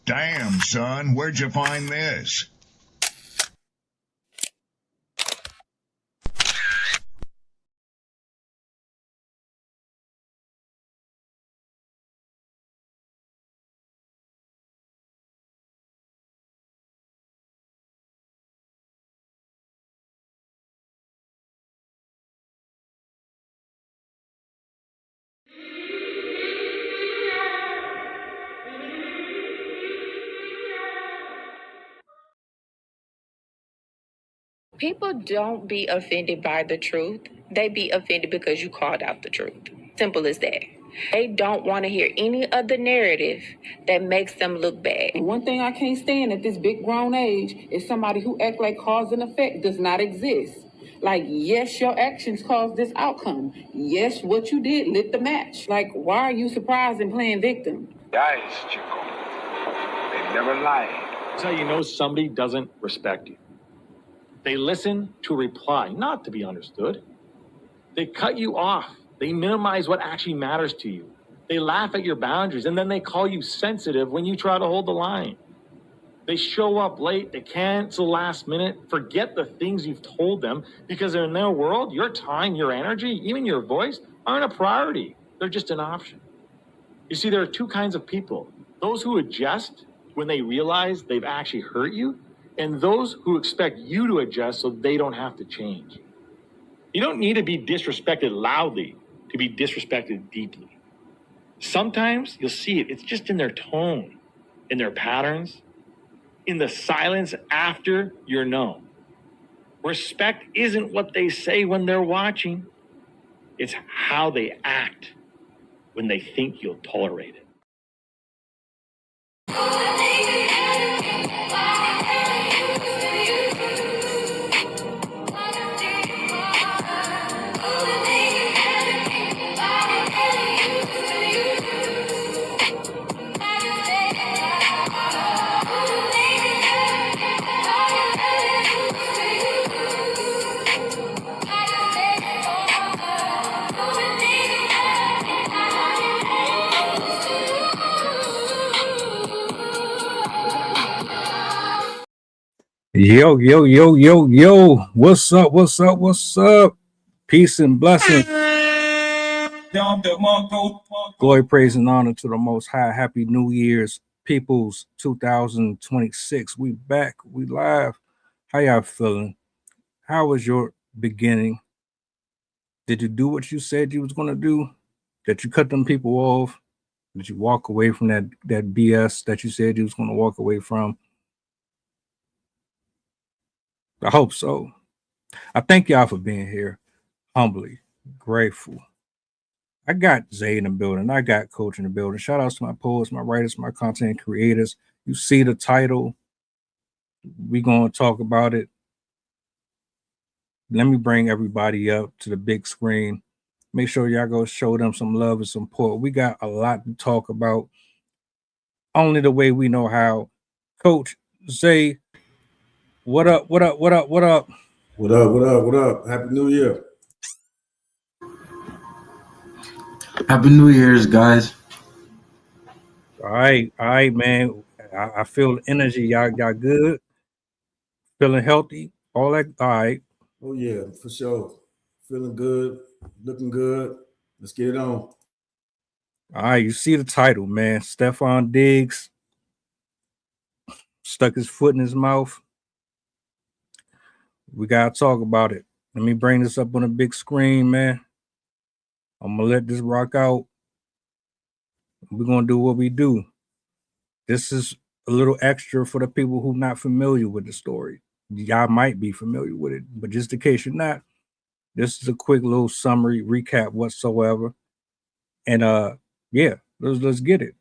Damn, son, where'd you find this? People don't be offended by the truth. They be offended because you called out the truth. Simple as that. They don't want to hear any other narrative that makes them look bad. One thing I can't stand at this big grown age is somebody who act like cause and effect does not exist. Like, yes, your actions caused this outcome. Yes, what you did lit the match. Like, why are you surprised and playing victim? Guys, Chico, they never lied. That's how you know somebody doesn't respect you. They listen to reply, not to be understood. They cut you off. They minimize what actually matters to you. They laugh at your boundaries, and then they call you sensitive when you try to hold the line. They show up late, they cancel last minute, forget the things you've told them, because in their world, your time, your energy, even your voice aren't a priority. They're just an option. You see, there are two kinds of people. Those who adjust when they realize they've actually hurt you, and those who expect you to adjust so they don't have to change. You don't need to be disrespected loudly to be disrespected deeply. Sometimes you'll see it. It's just in their tone, in their patterns, in the silence after you're known. Respect isn't what they say when they're watching. It's how they act when they think you'll tolerate it. Yo, yo, yo, yo, yo. What's up? What's up? What's up? Peace and blessings. Glory, praise, and honor to the Most High. Happy New Year's, peoples. 2026. We back. We live. How y'all feeling? How was your beginning? Did you do what you said you was going to do? Did you cut them people off? Did you walk away from that BS that you said you was going to walk away from? I hope so. I thank y'all for being here. Humbly grateful. I got Zay in the building. I got Coach in the building. Shout outs to my poets, my writers, my content creators. You see the title. We're going to talk about it. Let me bring everybody up to the big screen. Make sure y'all go show them some love and support. We got a lot to talk about. Only the way we know how. Coach Zay, what up? What up? What up? What up? What up? What up? What up? Happy New Year. Happy New Year's, guys. All right, man. I feel the energy. Y'all good? Feeling healthy? All that? All right. Oh, yeah, for sure. Feeling good, looking good. Let's get it on. All right, you see the title, man. Stefon Diggs stuck his foot in his mouth. We got to talk about it. Let me bring this up on a big screen, man. I'm going to let this rock out. We're going to do what we do. This is a little extra for the people who not familiar with the story. Y'all might be familiar with it, but just in case you're not, this is a quick little summary recap whatsoever. And yeah, let's get it.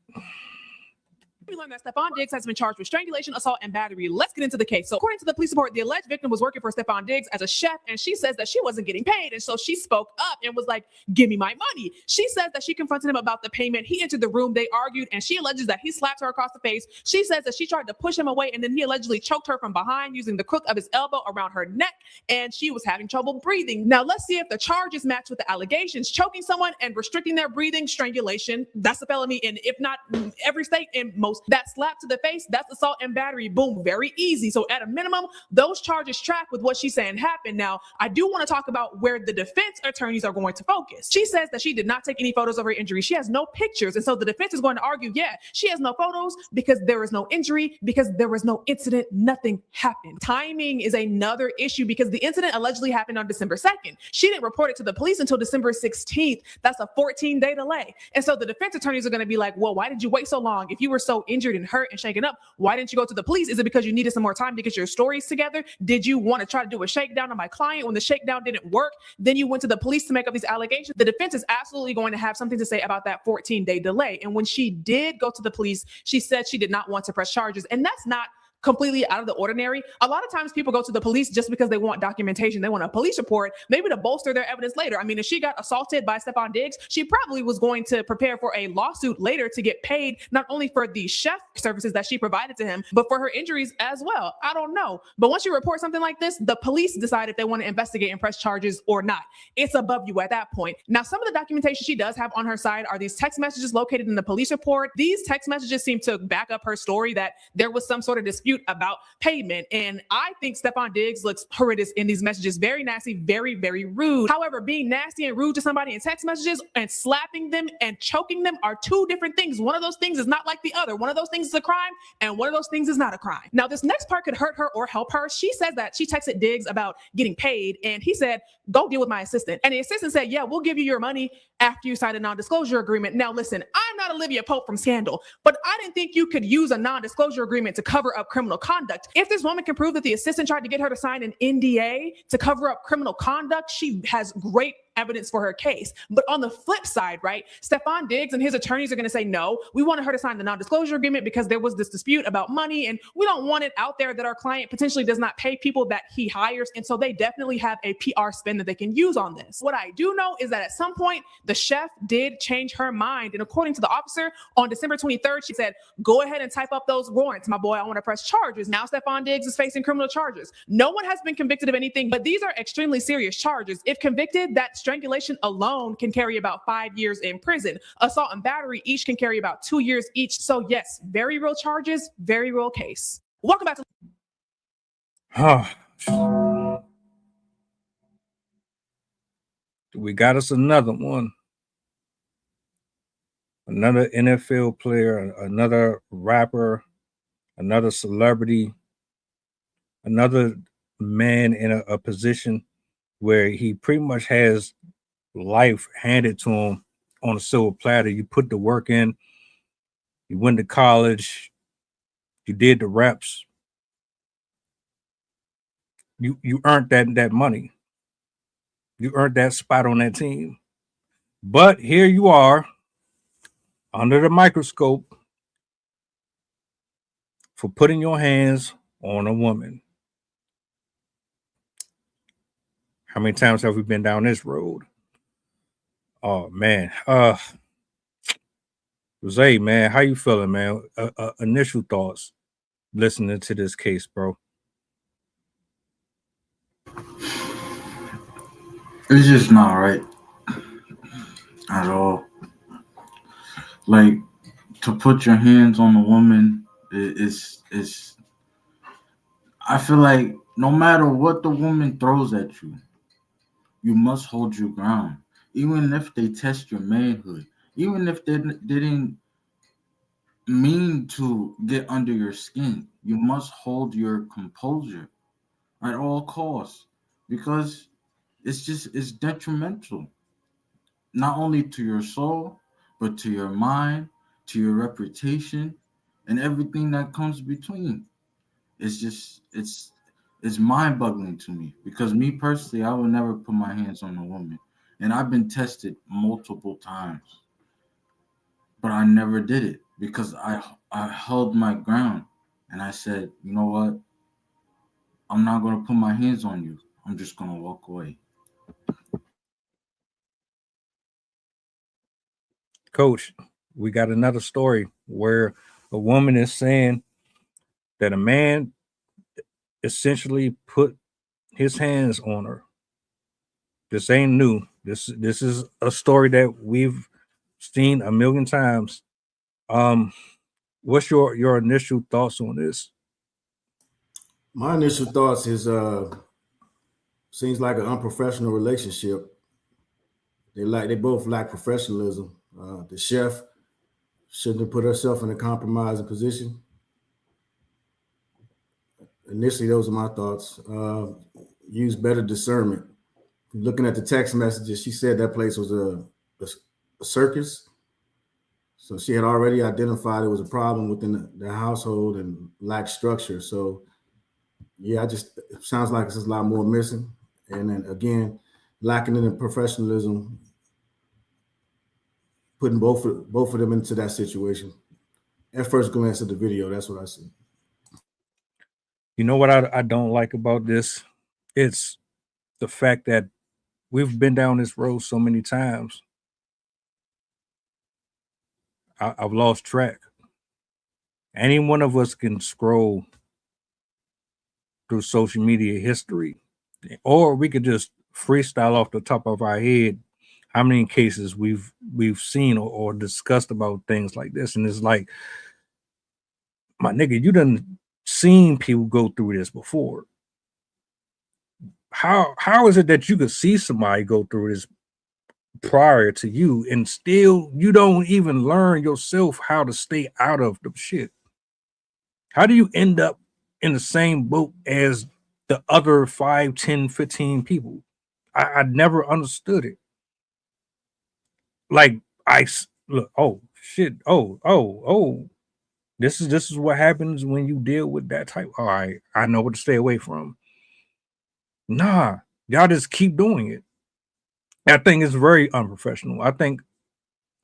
We learned that Stefon Diggs has been charged with strangulation, assault, and battery. Let's get into the case. So according to the police report, the alleged victim was working for Stefon Diggs as a chef, and she says that she wasn't getting paid. And so she spoke up and was like, give me my money. She says that she confronted him about the payment. He entered the room, they argued, and she alleges that he slapped her across the face. She says that she tried to push him away, and then he allegedly choked her from behind using the crook of his elbow around her neck, and she was having trouble breathing. Now let's see if the charges match with the allegations. Choking someone and restricting their breathing, strangulation, that's a felony in, if not every state, in most post. That slap to the face, that's assault and battery. Boom, very easy. So at a minimum, those charges track with what she's saying happened. Now, I do want to talk about where the defense attorneys are going to focus. She says that she did not take any photos of her injury. She has no pictures. And so the defense is going to argue, yeah, she has no photos because there is no injury, because there was no incident, nothing happened. Timing is another issue because the incident allegedly happened on December 2nd. She didn't report it to the police until December 16th. That's a 14-day delay. And so the defense attorneys are going to be like, well, why did you wait so long? If you were so injured and hurt and shaken up, why didn't you go to the police? Is it because you needed some more time to get your stories together? Did you want to try to do a shakedown on my client? When the shakedown didn't work, then you went to the police to make up these allegations. The defense is absolutely going to have something to say about that 14-day delay. And when she did go to the police, she said she did not want to press charges. And that's not completely out of the ordinary. A lot of times people go to the police just because they want documentation. They want a police report, maybe to bolster their evidence later. I mean, if she got assaulted by Stefon Diggs, she probably was going to prepare for a lawsuit later to get paid, not only for the chef services that she provided to him, but for her injuries as well. I don't know. But once you report something like this, the police decide if they want to investigate and press charges or not. It's above you at that point. Now, some of the documentation she does have on her side are these text messages located in the police report. These text messages seem to back up her story that there was some sort of dispute about payment. And I think Stefon Diggs looks horrendous in these messages. Very nasty, very, very rude. However, being nasty and rude to somebody in text messages and slapping them and choking them are two different things. One of those things is not like the other. One of those things is a crime and one of those things is not a crime. Now, this next part could hurt her or help her. She says that she texted Diggs about getting paid and he said, go deal with my assistant. And the assistant said, yeah, we'll give you your money after you sign a non-disclosure agreement. Now, listen, I'm not Olivia Pope from Scandal, but I didn't think you could use a non-disclosure agreement to cover up criminal conduct. If this woman can prove that the assistant tried to get her to sign an NDA to cover up criminal conduct, she has great evidence for her case. But on the flip side, right, Stefon Diggs and his attorneys are going to say, no, we wanted her to sign the non-disclosure agreement because there was this dispute about money and we don't want it out there that our client potentially does not pay people that he hires. And so they definitely have a PR spin that they can use on this. What I do know is that at some point, the chef did change her mind. And according to the officer, on December 23rd, she said, go ahead and type up those warrants, my boy. I want to press charges. Now Stefon Diggs is facing criminal charges. No one has been convicted of anything, but these are extremely serious charges. If convicted, that strangulation alone can carry about 5 years in prison. Assault and battery each can carry about 2 years each. So yes, very real charges, very real case. Welcome back to we got us another one. Another NFL player, another rapper, another celebrity, another man in a position where he pretty much has life handed to him on a silver platter. You put the work in, you went to college, you did the reps, you earned that money. You earned that spot on that team. But here you are under the microscope for putting your hands on a woman. How many times have we been down this road? Oh man. Zay, man, how you feeling, man? Initial thoughts listening to this case, bro. It's just not right at all. Like, to put your hands on a woman is I feel like no matter what the woman throws at you, you must hold your ground. Even if they test your manhood, even if they didn't mean to get under your skin, you must hold your composure at all costs, because it's detrimental, not only to your soul, but to your mind, to your reputation, and everything that comes between. It's mind-boggling to me, because me personally, I would never put my hands on a woman, and I've been tested multiple times, but I never did it because I held my ground and I said, you know what, I'm not going to put my hands on you. I'm just going to walk away. Coach, we got another story where a woman is saying that a man essentially put his hands on her. This ain't new. This is a story that we've seen a million times. what's your initial thoughts on this? My initial thoughts is seems like an unprofessional relationship. They both lack professionalism. The chef shouldn't have put herself in a compromising position. Initially, those are my thoughts. Use better discernment. Looking at the text messages, she said that place was a circus. So she had already identified it was a problem within the household and lacked structure. So yeah, it sounds like there's a lot more missing. And then again, lacking in the professionalism, putting both of them into that situation. At first glance at the video, that's what I see. You know what I don't like about this? It's the fact that we've been down this road so many times. I've lost track. Any one of us can scroll through social media history, or we could just freestyle off the top of our head how many cases we've seen or discussed about things like this. And it's like, my nigga, you done seen people go through this before. How is it that you could see somebody go through this prior to you and still you don't even learn yourself how to stay out of the shit? How do you end up in the same boat as the other 5, 10, 15 people? I never understood it. Like, look, oh shit, oh, this is what happens when you deal with that type. All right, I know what to stay away from. Nah, y'all just keep doing it. I think it's very unprofessional. I think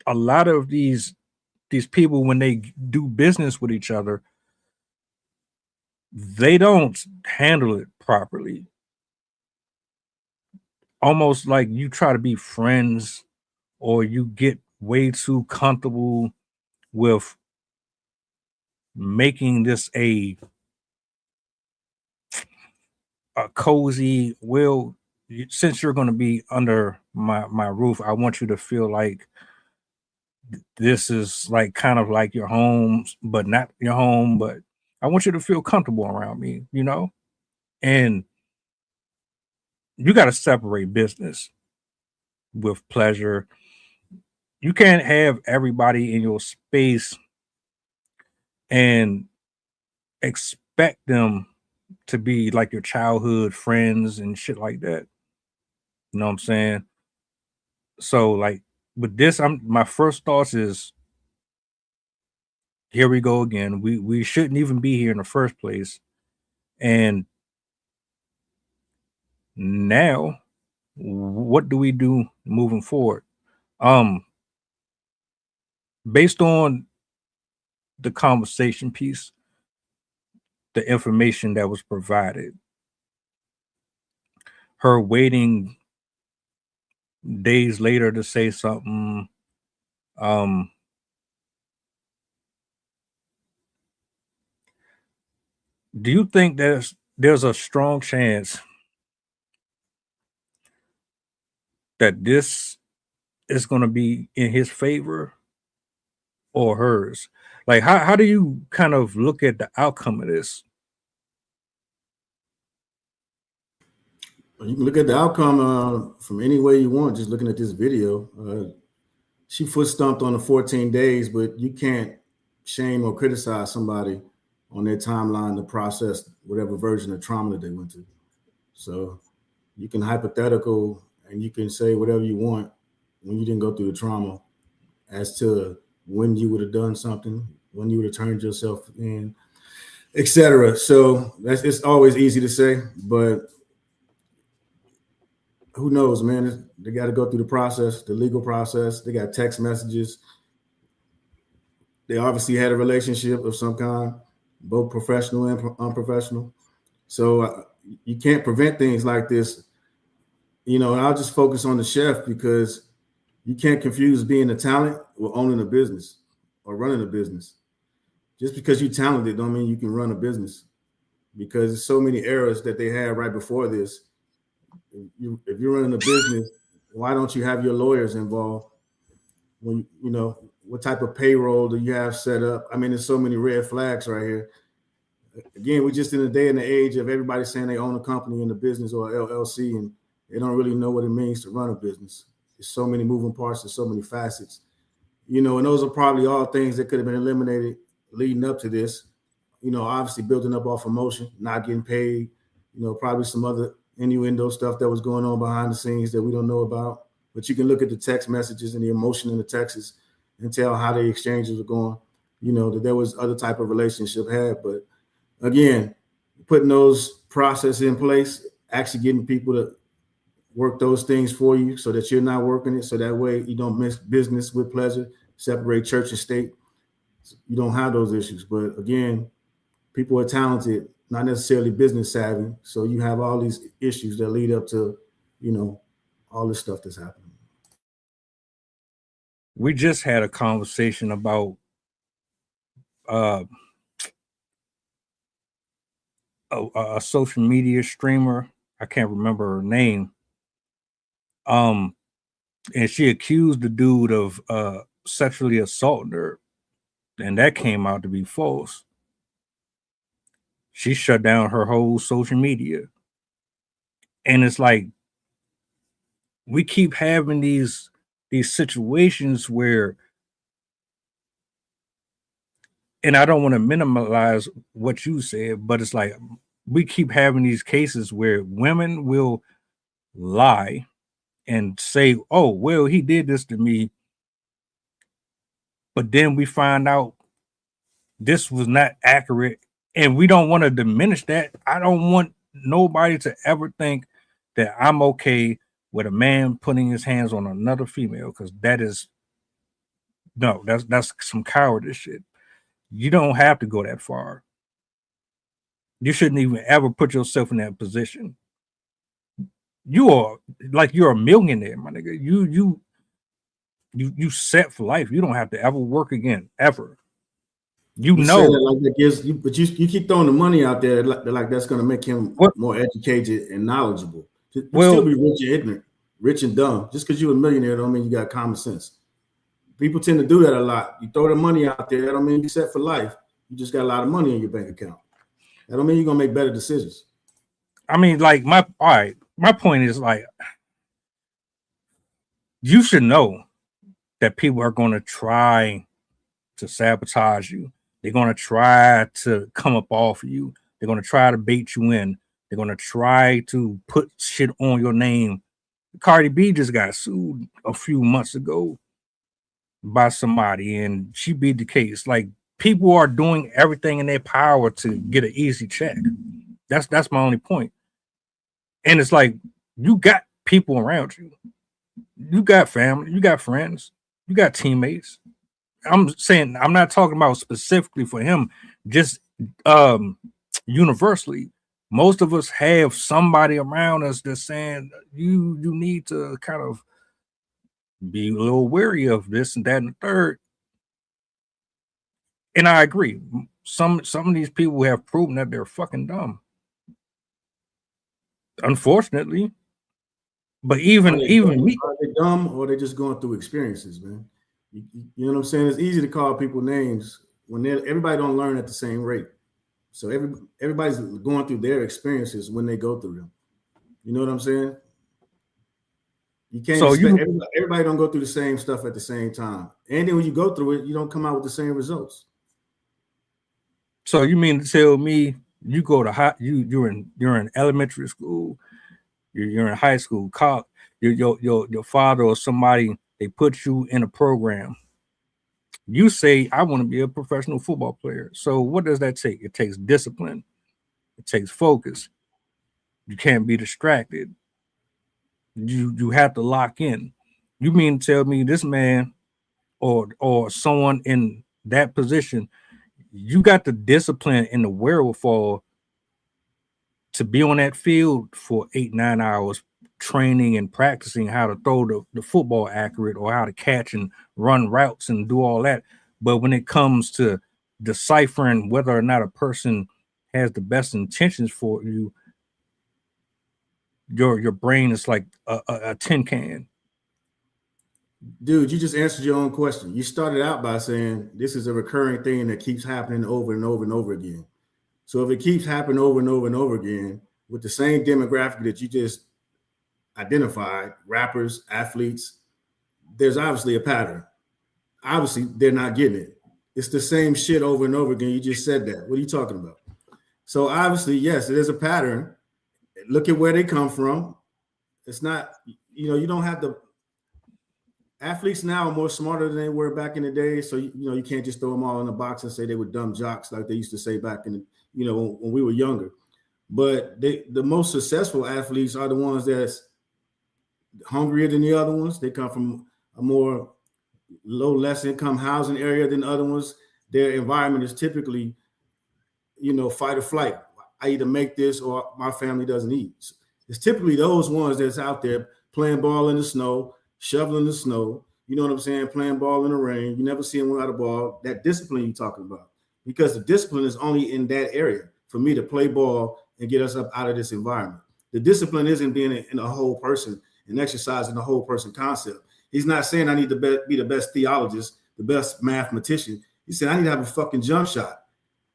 a lot of these people, when they do business with each other, they don't handle it properly. Almost like you try to be friends, or you get way too comfortable with making this a cozy, well, since you're going to be under my roof, I want you to feel like this is like kind of like your home, but not your home, but I want you to feel comfortable around me, you know? And you got to separate business with pleasure. You can't have everybody in your space and expect them to be like your childhood friends and shit like that. You know what I'm saying? So like with this, my first thoughts is, here we go again. We shouldn't even be here in the first place. And now what do we do moving forward? Based on the conversation piece, the information that was provided, her waiting days later to say something, do you think there's a strong chance that this is going to be in his favor or hers? Like, how do you kind of look at the outcome of this? You can look at the outcome from any way you want, just looking at this video. She foot stomped on the 14 days, but you can't shame or criticize somebody on their timeline to process whatever version of trauma that they went through. So you can hypothetical and you can say whatever you want when you didn't go through the trauma as to when you would have done something, when you would have turned yourself in, etc. So it's always easy to say, but who knows, man? They got to go through the process, the legal process. They got text messages. They obviously had a relationship of some kind, both professional and unprofessional. So you can't prevent things like this. You know, I'll just focus on the chef, because you can't confuse being a talent with owning a business or running a business. Just because you're talented don't mean you can run a business, because there's so many errors that they had right before this. If you're running a business, why don't you have your lawyers involved? When you know, what type of payroll do you have set up? I mean, there's so many red flags right here. Again, we're just in the day and the age of everybody saying they own a company in the business or LLC, and they don't really know what it means to run a business. There's so many moving parts, there's so many facets, and those are probably all things that could have been eliminated leading up to this. Obviously building up off emotion, not getting paid, probably some other innuendo stuff that was going on behind the scenes that we don't know about. But you can look at the text messages and the emotion in the texts and tell how the exchanges were going, that there was other type of relationship had. But again, putting those processes in place, actually getting people to work those things for you so that you're not working it. So that way you don't mix business with pleasure, separate church and state. You don't have those issues. But again, people are talented, not necessarily business savvy. So you have all these issues that lead up to, all this stuff that's happening. We just had a conversation about a social media streamer. I can't remember her name. And she accused the dude of sexually assaulting her, and that came out to be false. She shut down her whole social media. And it's like we keep having these situations where, and I don't want to minimize what you said, but it's like we keep having these cases where women will lie and say, oh, well, he did this to me. But then we find out this was not accurate. And we don't want to diminish that. I don't want nobody to ever think that I'm okay with a man putting his hands on another female, because that's some cowardice shit. You don't have to go that far. You shouldn't even ever put yourself in that position. You're a millionaire, my nigga. You set for life. You don't have to ever work again, ever. You know, like that gives you, but you keep throwing the money out there like that's going to make him more educated and knowledgeable. You still be rich and ignorant, rich and dumb. Just because you're a millionaire don't mean you got common sense. People tend to do that a lot. You throw the money out there, that don't mean you're set for life. You just got a lot of money in your bank account. That don't mean you're gonna make better decisions. I mean, like my point is, like, you should know that people are going to try to sabotage you. They're going to try to come up off of you. They're going to try to bait you in. They're going to try to put shit on your name. Cardi B just got sued a few months ago by somebody, and she beat the case. Like, people are doing everything in their power to get an easy check. That's my only point. And it's like, you got people around you. You got family. You got friends. You got teammates. I'm saying, I'm not talking about specifically for him, just universally. Most of us have somebody around us that's saying you need to kind of be a little wary of this and that and the third. And I agree. Some of these people have proven that they're fucking dumb, unfortunately. But even me, are they dumb or they just going through experiences, man? You know what I'm saying? It's easy to call people names when everybody don't learn at the same rate. So everybody's going through their experiences when they go through them. You know what I'm saying? You can't expect everybody don't go through the same stuff at the same time. And then when you go through it, you don't come out with the same results. So you mean to tell me you go to you're in elementary school, you're in high school, college, your father or somebody, they put you in a program. You say, I want to be a professional football player. So what does that take? It takes discipline. It takes focus. You can't be distracted. You have to lock in. You mean to tell me this man or someone in that position, you got the discipline and the wherewithal to be on that field for 8-9 hours, training and practicing how to throw the football accurate, or how to catch and run routes and do all that. But when it comes to deciphering whether or not a person has the best intentions for you, your brain is like a tin can. Dude, you just answered your own question. You started out by saying this is a recurring thing that keeps happening over and over and over again. So if it keeps happening over and over and over again with the same demographic that you just identified, rappers, athletes, there's obviously a pattern. Obviously, they're not getting it. It's the same shit over and over again. You just said that. What are you talking about? So obviously, yes, it is a pattern. Look at where they come from. It's not, you don't have to. Athletes now are more smarter than they were back in the day. So you can't just throw them all in a box and say they were dumb jocks like they used to say back in the, when we were younger. But the most successful athletes are the ones that's hungrier than the other ones. They come from a more less income housing area than the other ones. Their environment is typically, fight or flight. I either make this or my family doesn't eat. It's typically those ones that's out there playing ball in the snow, shoveling the snow. You know what I'm saying? Playing ball in the rain. You never see them without a ball. That discipline you're talking about, because the discipline is only in that area for me to play ball and get us up out of this environment. The discipline isn't being in a whole person and exercising the whole person concept. He's not saying I need to be the best theologist, the best mathematician. He said I need to have a fucking jump shot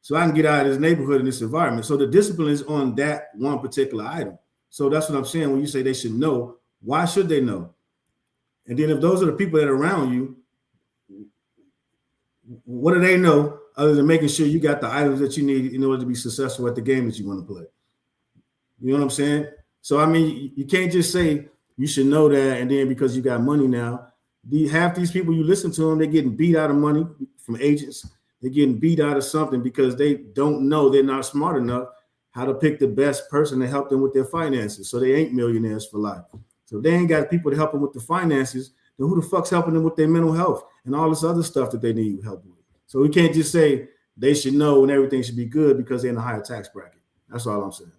so I can get out of this neighborhood and this environment. So the discipline is on that one particular item. So that's what I'm saying when you say they should know. Why should they know? And then if those are the people that are around you, what do they know other than making sure you got the items that you need in order to be successful at the game that you want to play? You know what I'm saying? So, I mean, you can't just say you should know that, and then because you got money now, half these people you listen to them, they're getting beat out of money from agents. They're getting beat out of something because they don't know, they're not smart enough how to pick the best person to help them with their finances. So they ain't millionaires for life. So if they ain't got people to help them with the finances, then who the fuck's helping them with their mental health and all this other stuff that they need help with? So we can't just say they should know and everything should be good because they're in a higher tax bracket. That's all I'm saying.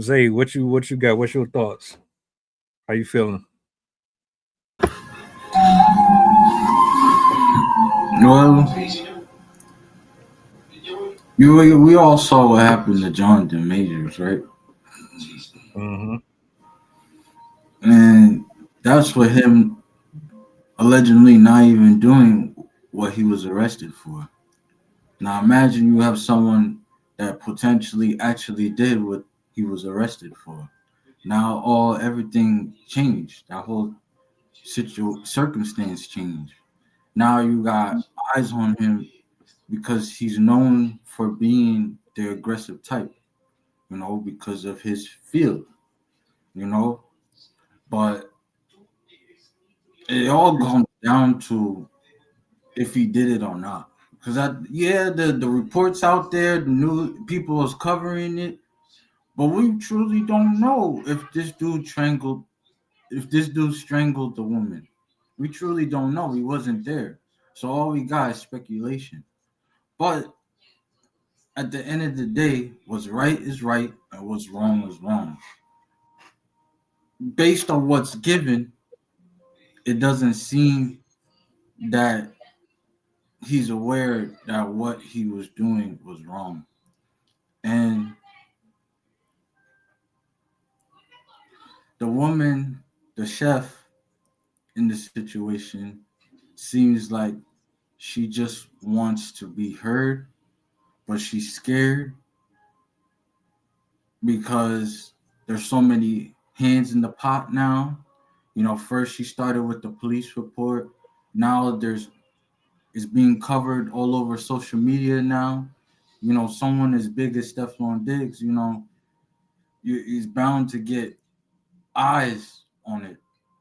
Zay, what you got? What's your thoughts? How you feeling? Well, we all saw what happened to Jonathan Majors, right? Mm-hmm. And that's for him allegedly not even doing what he was arrested for. Now imagine you have someone that potentially actually did what he was arrested for. Now everything changed. That whole circumstance changed. Now you got eyes on him because he's known for being the aggressive type, because of his field, But it all comes down to if he did it or not. Because the reports out there, the new people is covering it, but we truly don't know if this dude strangled the woman. We truly don't know. He wasn't there, so all we got is speculation. But at the end of the day, what's right is right and what's wrong is wrong. Based on what's given, it doesn't seem that he's aware that what he was doing was wrong. And the woman, the chef in the situation, seems like she just wants to be heard, but she's scared because there's so many hands in the pot now. First she started with the police report. Now it's being covered all over social media now. Someone as big as Stefon Diggs, he's bound to get eyes on it.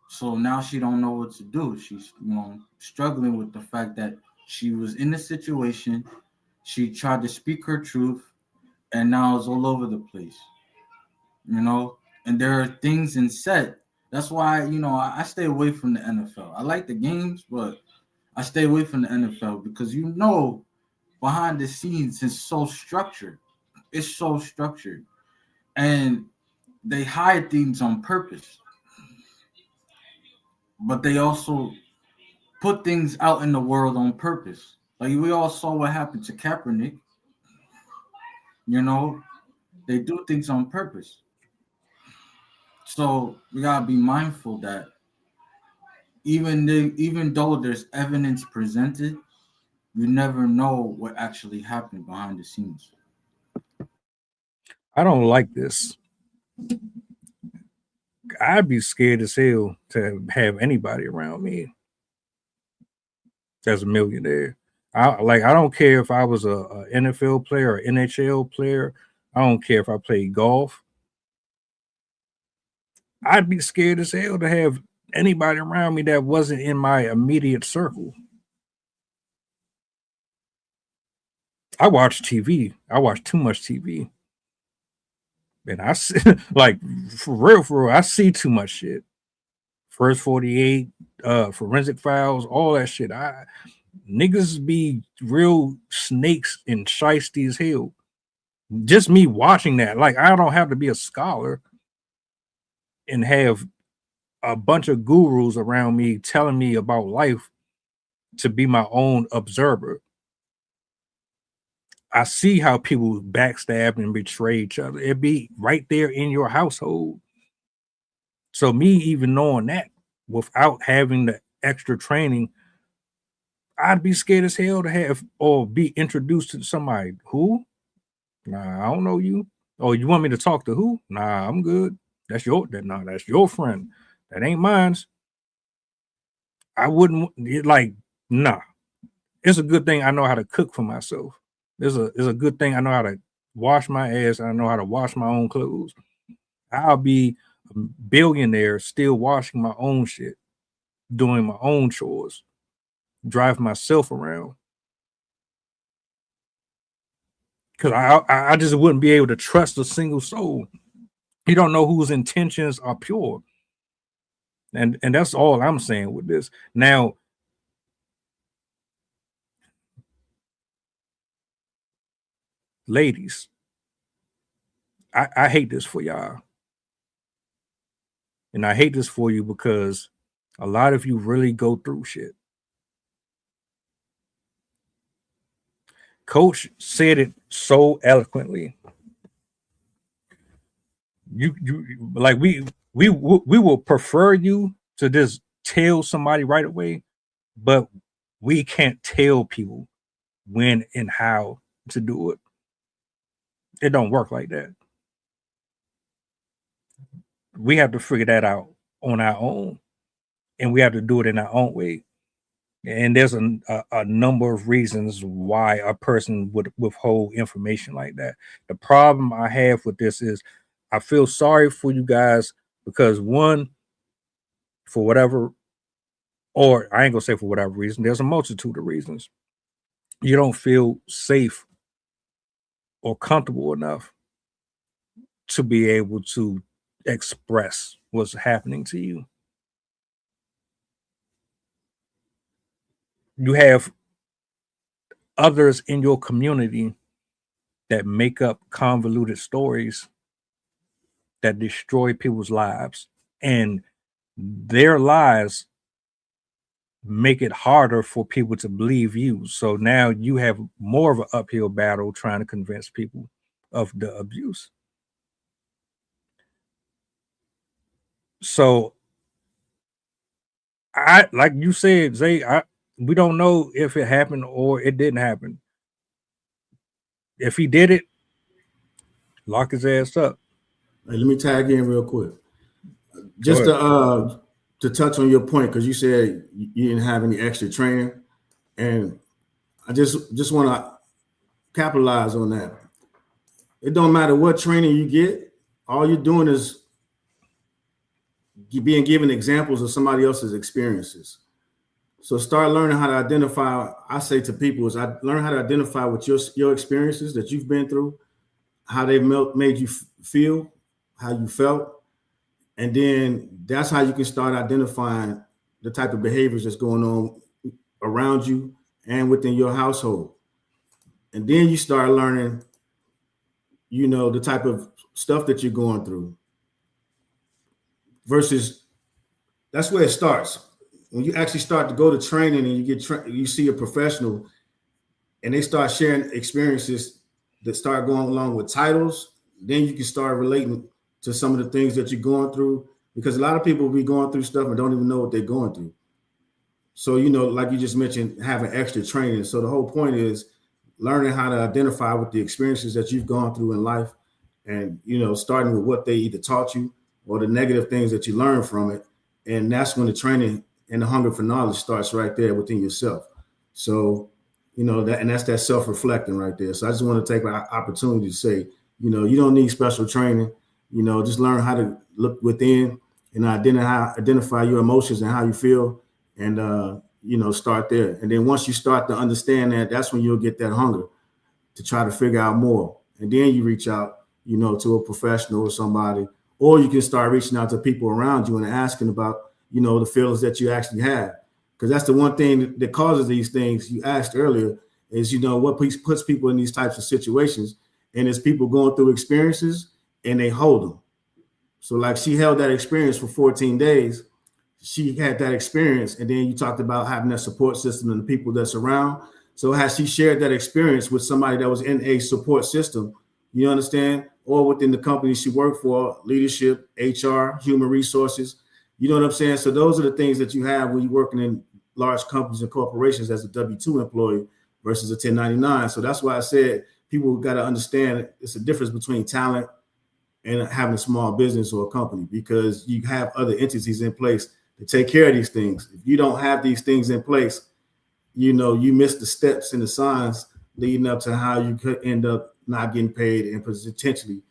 So now she don't know what to do. She's, struggling with the fact that she was in the situation. She tried to speak her truth, and now it's all over the place. And there are things in set. That's why, I stay away from the NFL. I like the games, but I stay away from the NFL because behind the scenes it's so structured. It's so structured. And they hide things on purpose. But they also put things out in the world on purpose. Like we all saw what happened to Kaepernick. They do things on purpose. So we gotta be mindful that even though there's evidence presented, you never know what actually happened behind the scenes. I don't like this. I'd be scared as hell to have anybody around me as a millionaire. I don't care if I was a NFL player or NHL player. I don't care if I played golf. I'd be scared as hell to have anybody around me that wasn't in my immediate circle. I watch TV. I watch too much TV. And I see, like, for real, I see too much shit. First 48, forensic files, all that shit. Niggas be real snakes and shiesty as hell. Just me watching that, like, I don't have to be a scholar and have a bunch of gurus around me telling me about life to be my own observer. I see how people backstab and betray each other. It be right there in your household. So me even knowing that without having the extra training, I'd be scared as hell to have or be introduced to somebody. Who? Nah, I don't know you. Oh, you want me to talk to who? Nah, I'm good. That's your friend. That ain't mine. I wouldn't like, nah. It's a good thing I know how to cook for myself. It's a good thing I know how to wash my ass. I know how to wash my own clothes. I'll be a billionaire still washing my own shit, doing my own chores, drive myself around. Because I just wouldn't be able to trust a single soul. You don't know whose intentions are pure. And that's all I'm saying with this. Now, ladies, I hate this for y'all. And I hate this for you because a lot of you really go through shit. Coach said it so eloquently. You like we will prefer you to just tell somebody right away, but we can't tell people when and how to do it. It don't work like that. We have to figure that out on our own, and we have to do it in our own way. And there's a number of reasons why a person would withhold information like that. The problem I have with this is I feel sorry for you guys because one, for whatever, or I ain't gonna say for whatever reason, there's a multitude of reasons. You don't feel safe or comfortable enough to be able to express what's happening to you. You have others in your community that make up convoluted stories that destroy people's lives, and their lies make it harder for people to believe you. So now you have more of an uphill battle trying to convince people of the abuse. So I, like you said, Zay, we don't know if it happened or it didn't happen. If he did it, lock his ass up. Hey, let me tag in real quick. Just to touch on your point, because you said you didn't have any extra training, and I just want to capitalize on that. It don't matter what training you get, all you're doing is being given examples of somebody else's experiences. So start learning how to identify. I say to people is I learn how to identify with your experiences that you've been through, how they've made you feel, how you felt. And then that's how you can start identifying the type of behaviors that's going on around you and within your household. And then you start learning, the type of stuff that you're going through versus that's where it starts. When you actually start to go to training and you see a professional and they start sharing experiences that start going along with titles, then you can start relating to some of the things that you're going through, because a lot of people will be going through stuff and don't even know what they're going through. So, like you just mentioned, having extra training. So the whole point is learning how to identify with the experiences that you've gone through in life, and starting with what they either taught you or the negative things that you learned from it. And that's when the training and the hunger for knowledge starts right there within yourself. So, that's that self-reflecting right there. So I just want to take an opportunity to say, you don't need special training. Just learn how to look within and identify your emotions and how you feel, and start there. And then once you start to understand that, that's when you'll get that hunger to try to figure out more. And then you reach out, to a professional or somebody, or you can start reaching out to people around you and asking about, the feelings that you actually have. Because that's the one thing that causes these things you asked earlier is, what puts people in these types of situations. And it's people going through experiences and they hold them. So like she held that experience for 14 days. She had that experience. And then you talked about having that support system and the people that's around. So has she shared that experience with somebody that was in a support system, you understand, or within the company she worked for, leadership, HR, human resources, you know what I'm saying? So those are the things that you have when you're working in large companies and corporations as a W-2 employee versus a 1099. So that's why I said people got to understand it's a difference between talent and having a small business or a company, because you have other entities in place to take care of these things. If you don't have these things in place, you miss the steps and the signs leading up to how you could end up not getting paid and potentially,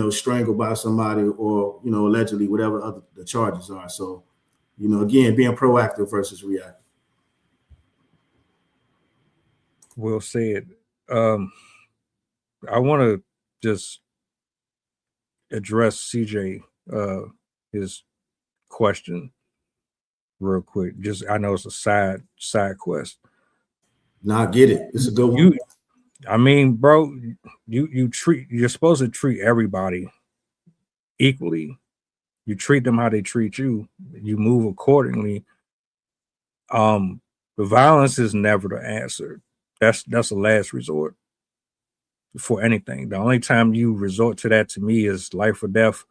strangled by somebody or, allegedly whatever other the charges are. So, again, being proactive versus reactive. Well said. I want to just address CJ his question real quick. Just I know it's a side quest. Nah, I get it. It's a good one. I mean, bro, you're supposed to treat everybody equally. You treat them how they treat you. You move accordingly. The violence is never the answer. That's a last resort for anything. The only time you resort to that, to me, is life or death,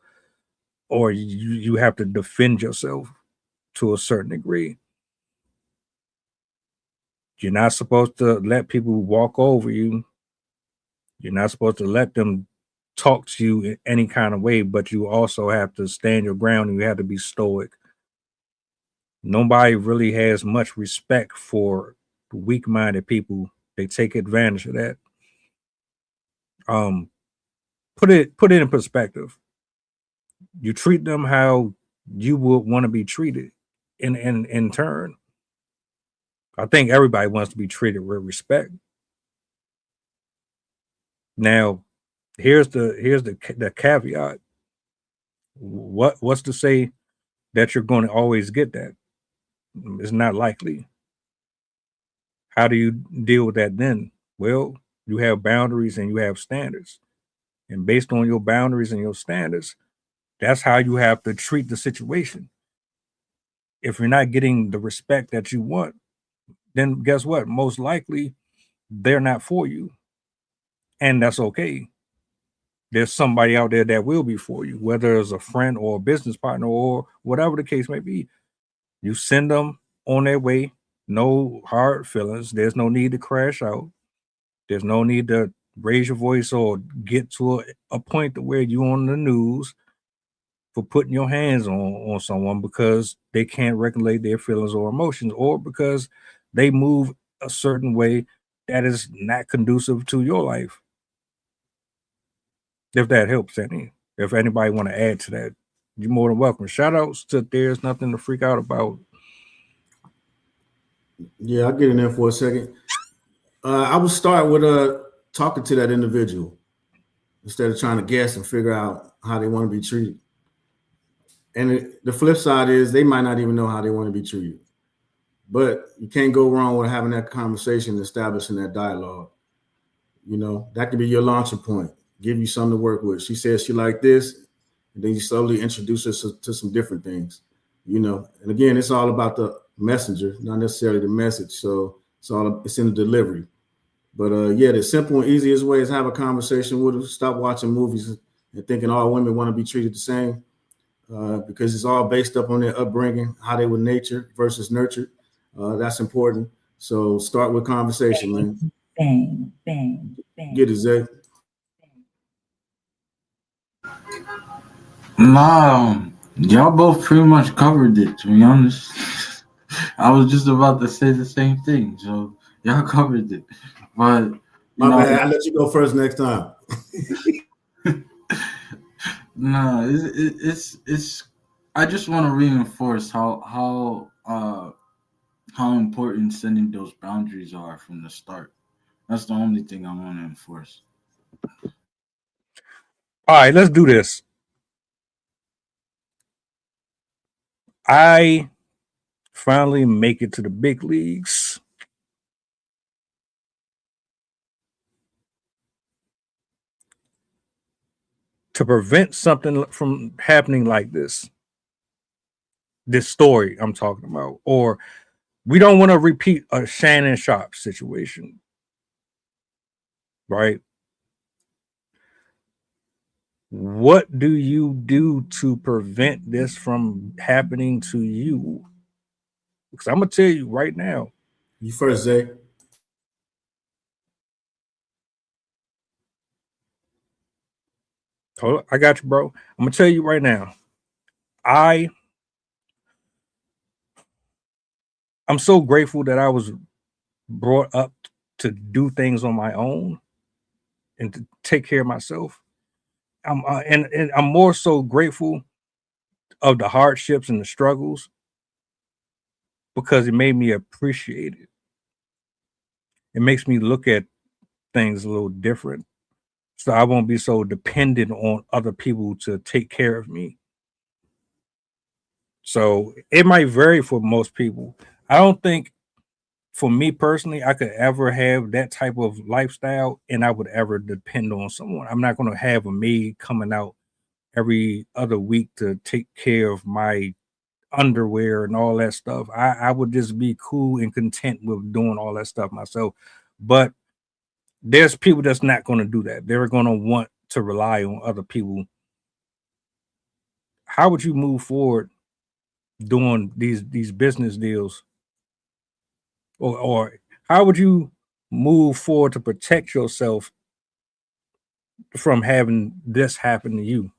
or you have to defend yourself to a certain degree. You're not supposed to let people walk over you. You're not supposed to let them talk to you in any kind of way, but you also have to stand your ground and you have to be stoic. Nobody really has much respect for weak-minded people. They take advantage of that. Put it in perspective. You treat them how you would want to be treated in turn. I think everybody wants to be treated with respect. Now, here's the caveat. What's to say that you're going to always get that? It's not likely. How do you deal with that then? Well, you have boundaries and you have standards. And based on your boundaries and your standards, that's how you have to treat the situation. If you're not getting the respect that you want, then guess what? Most likely, they're not for you. And that's okay. There's somebody out there that will be for you, whether it's a friend or a business partner or whatever the case may be. You send them on their way. No hard feelings. There's no need to crash out. There's no need to raise your voice or get to a point to where you're on the news for putting your hands on someone because they can't regulate their feelings or emotions, or because they move a certain way that is not conducive to your life. If that helps any. If anybody want to add to that, you're more than welcome. Shout outs to There's Nothing to Freak Out About. Yeah, I'll get in there for a second. I would start with talking to that individual instead of trying to guess and figure out how they want to be treated. And the flip side is they might not even know how they want to be treated. But you can't go wrong with having that conversation, establishing that dialogue. That could be your launching point. Give you something to work with. She says she like this, and then you slowly introduce her to some different things. And again, it's all about the messenger, not necessarily the message. So it's in the delivery. But the simple and easiest way is have a conversation with her. Stop watching movies and thinking all women want to be treated the same, because it's all based up on their upbringing, how they were nurtured versus nurtured. That's important. So start with conversation, man. Bang, bang, bang. Get it, Zay. Nah, y'all both pretty much covered it, to be honest. I was just about to say the same thing, so y'all covered it. But My bad. I'll let you go first next time. nah, it's. I just want to reinforce how important setting those boundaries are from the start. That's the only thing I want to enforce. All right, let's do this. I finally make it to the big leagues. To prevent something from happening like this story I'm talking about, or we don't want to repeat a Shannon Sharp situation, right? What do you do to prevent this from happening to you? Because I'm gonna tell you right now. You first, Zay. Hold on, I got you, bro. I'm gonna tell you right now. I'm so grateful that I was brought up to do things on my own and to take care of myself. And I'm more so grateful of the hardships and the struggles because it made me appreciate it. It makes me look at things a little different. So I won't be so dependent on other people to take care of me. So it might vary for most people. I don't think for me personally, I could ever have that type of lifestyle and I would ever depend on someone. I'm not going to have a maid coming out every other week to take care of my underwear and all that stuff. I would just be cool and content with doing all that stuff myself. But there's people that's not going to do that. They're going to want to rely on other people. How would you move forward doing these business deals? Or how would you move forward to protect yourself from having this happen to you?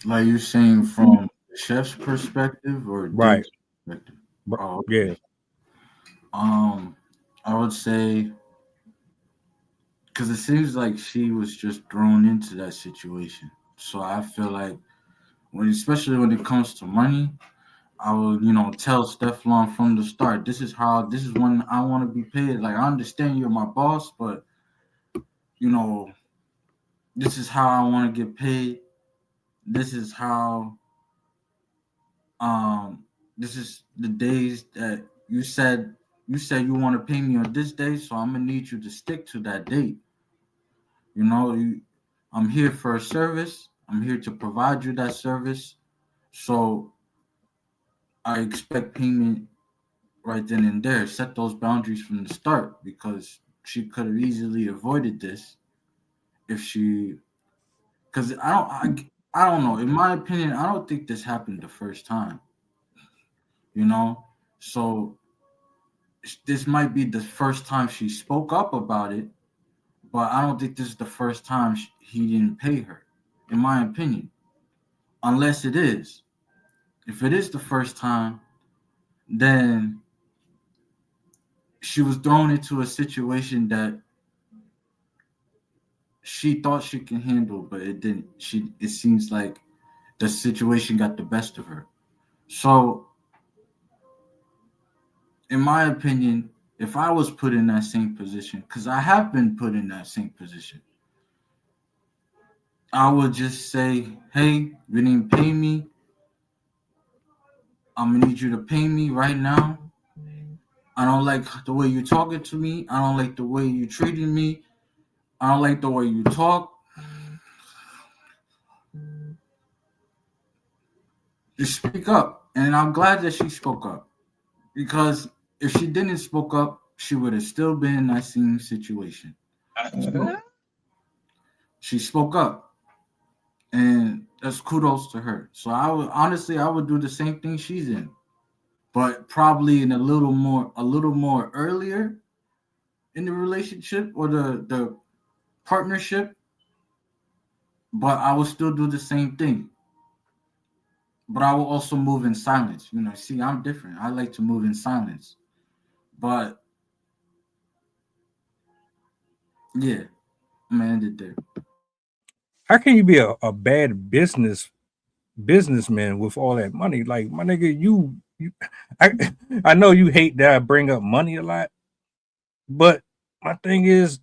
Like you're saying from the chef's perspective or Right. Dig's perspective? Bro- Oh, Yeah. okay. I would say because it seems like she was just thrown into that situation. So I feel like especially when it comes to money, I will, tell Stefon from the start. This is when I want to be paid. Like I understand you're my boss, but you know, this is how I want to get paid. This is how. This is the days that you said you want to pay me on this day, so I'm gonna need you to stick to that date. I'm here for a service. I'm here to provide you that service. So I expect payment right then and there. Set those boundaries from the start because she could have easily avoided this if she. Because I don't know. In my opinion, I don't think this happened the first time. You know, so this might be the first time she spoke up about it, but I don't think this is the first time he didn't pay her, in my opinion. Unless it is. If it is the first time, then she was thrown into a situation that she thought she can handle, but it didn't. It seems like the situation got the best of her. So, in my opinion, if I was put in that same position, because I have been put in that same position, I would just say, hey, you didn't pay me. I'm gonna need you to pay me right now. I don't like the way you're talking to me. I don't like the way you treating me. I don't like the way you talk. Just speak up. And I'm glad that she spoke up. Because if she didn't spoke up, she would have still been in that same situation. She spoke up. and that's kudos to her. So I would do the same thing she's in, but probably in a little more earlier in the relationship or the partnership. But I will still do the same thing. But I will also move in silence. See, I'm different. I like to move in silence. But yeah, I'm gonna end it there. How can you be a bad businessman with all that money? Like, my nigga, I know you hate that I bring up money a lot, but my thing is,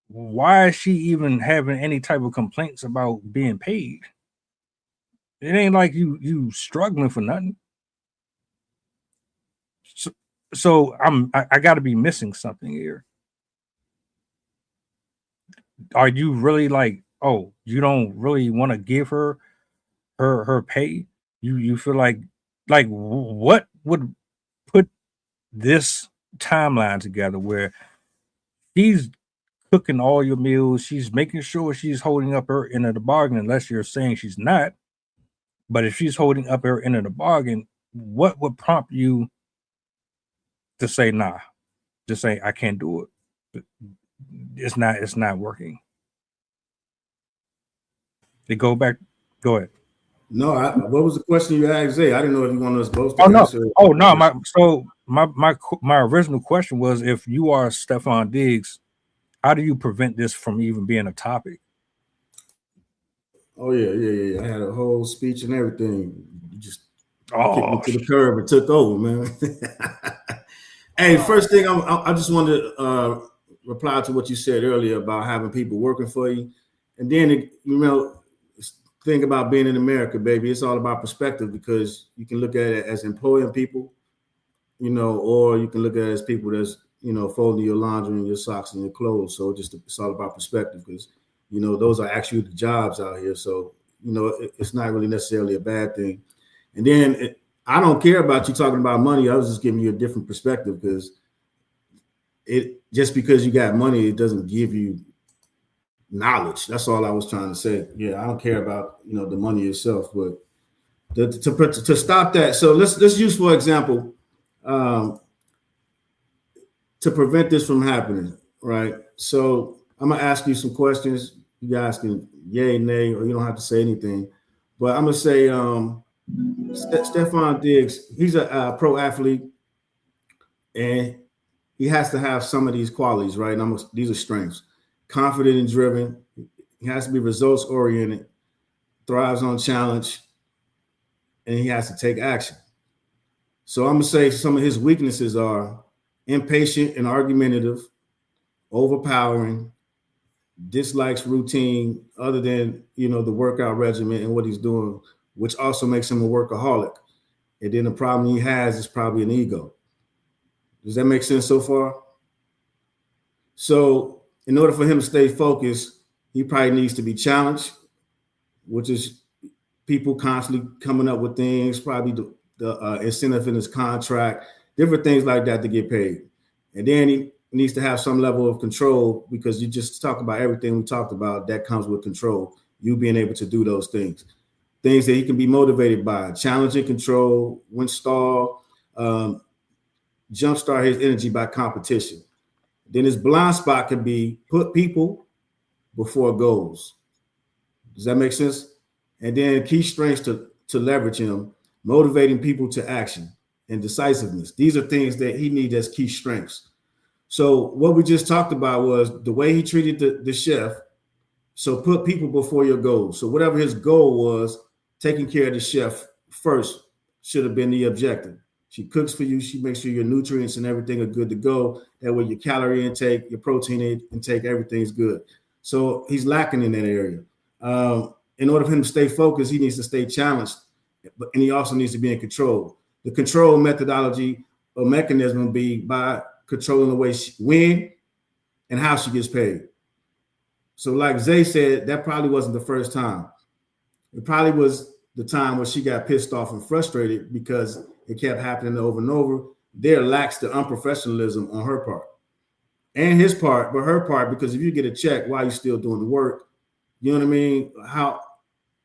why is she even having any type of complaints about being paid? It ain't like you struggling for nothing. So I got to be missing something here. Are you really like, oh, you don't really want to give her pay? You feel like what would put this timeline together where she's cooking all your meals, she's making sure she's holding up her end of the bargain, unless you're saying she's not. But if she's holding up her end of the bargain, what would prompt you to say nah? To say I can't do it. It's not working. They go back. Go ahead. No, what was the question you asked, Zay? I didn't know if you wanted us both to Oh no! answer. Oh no! My original question was, if you are Stefon Diggs, how do you prevent this from even being a topic? Oh yeah. I had a whole speech and everything. You just kicked me Oh, to the curb and took over, man. Hey, first thing I just wanted to reply to what you said earlier about having people working for you, and then think about being in America, baby. It's all about perspective, because you can look at it as employing people, or you can look at it as people that's folding your laundry and your socks and your clothes. So it's all about perspective, because those are actually the jobs out here. So it's not really necessarily a bad thing. And then I don't care about you talking about money. I was just giving you a different perspective, because just because you got money, it doesn't give you knowledge. That's all I was trying to say. Yeah, I don't care about the money itself, but to stop that. So let's use, for example, to prevent this from happening, right? So I'm gonna ask you some questions. You guys can yay, nay, or you don't have to say anything. But I'm gonna say, Stefon Diggs, he's a pro athlete, and he has to have some of these qualities, right? And these are strengths: confident and driven. He has to be results oriented, thrives on challenge, and he has to take action. So I'm gonna say some of his weaknesses are impatient and argumentative, overpowering, dislikes routine other than the workout regimen and what he's doing, which also makes him a workaholic. And then the problem he has is probably an ego. Does that make sense so far? So in order for him to stay focused, he probably needs to be challenged, which is people constantly coming up with things, probably the incentive in his contract, different things like that to get paid. And then he needs to have some level of control, because you just talk about everything we talked about that comes with control. You being able to do those things that he can be motivated by, challenging control, win stall, jumpstart his energy by competition. Then his blind spot can be put people before goals. Does that make sense? And then key strengths to leverage him, motivating people to action and decisiveness. These are things that he needs as key strengths. So what we just talked about was the way he treated the chef. So put people before your goals. So whatever his goal was, taking care of the chef first should have been the objective. She cooks for you. She makes sure your nutrients and everything are good to go. That way your calorie intake, your protein intake, everything's good. So he's lacking in that area. In order for him to stay focused, he needs to stay challenged, and he also needs to be in control. The control methodology or mechanism will be by controlling the way when and how she gets paid. So like Zay said, that probably wasn't the first time. It probably was the time where she got pissed off and frustrated because it kept happening over and over. There lacks the unprofessionalism on her part and his part, but her part, because if you get a check, why are you still doing the work? You know what I mean?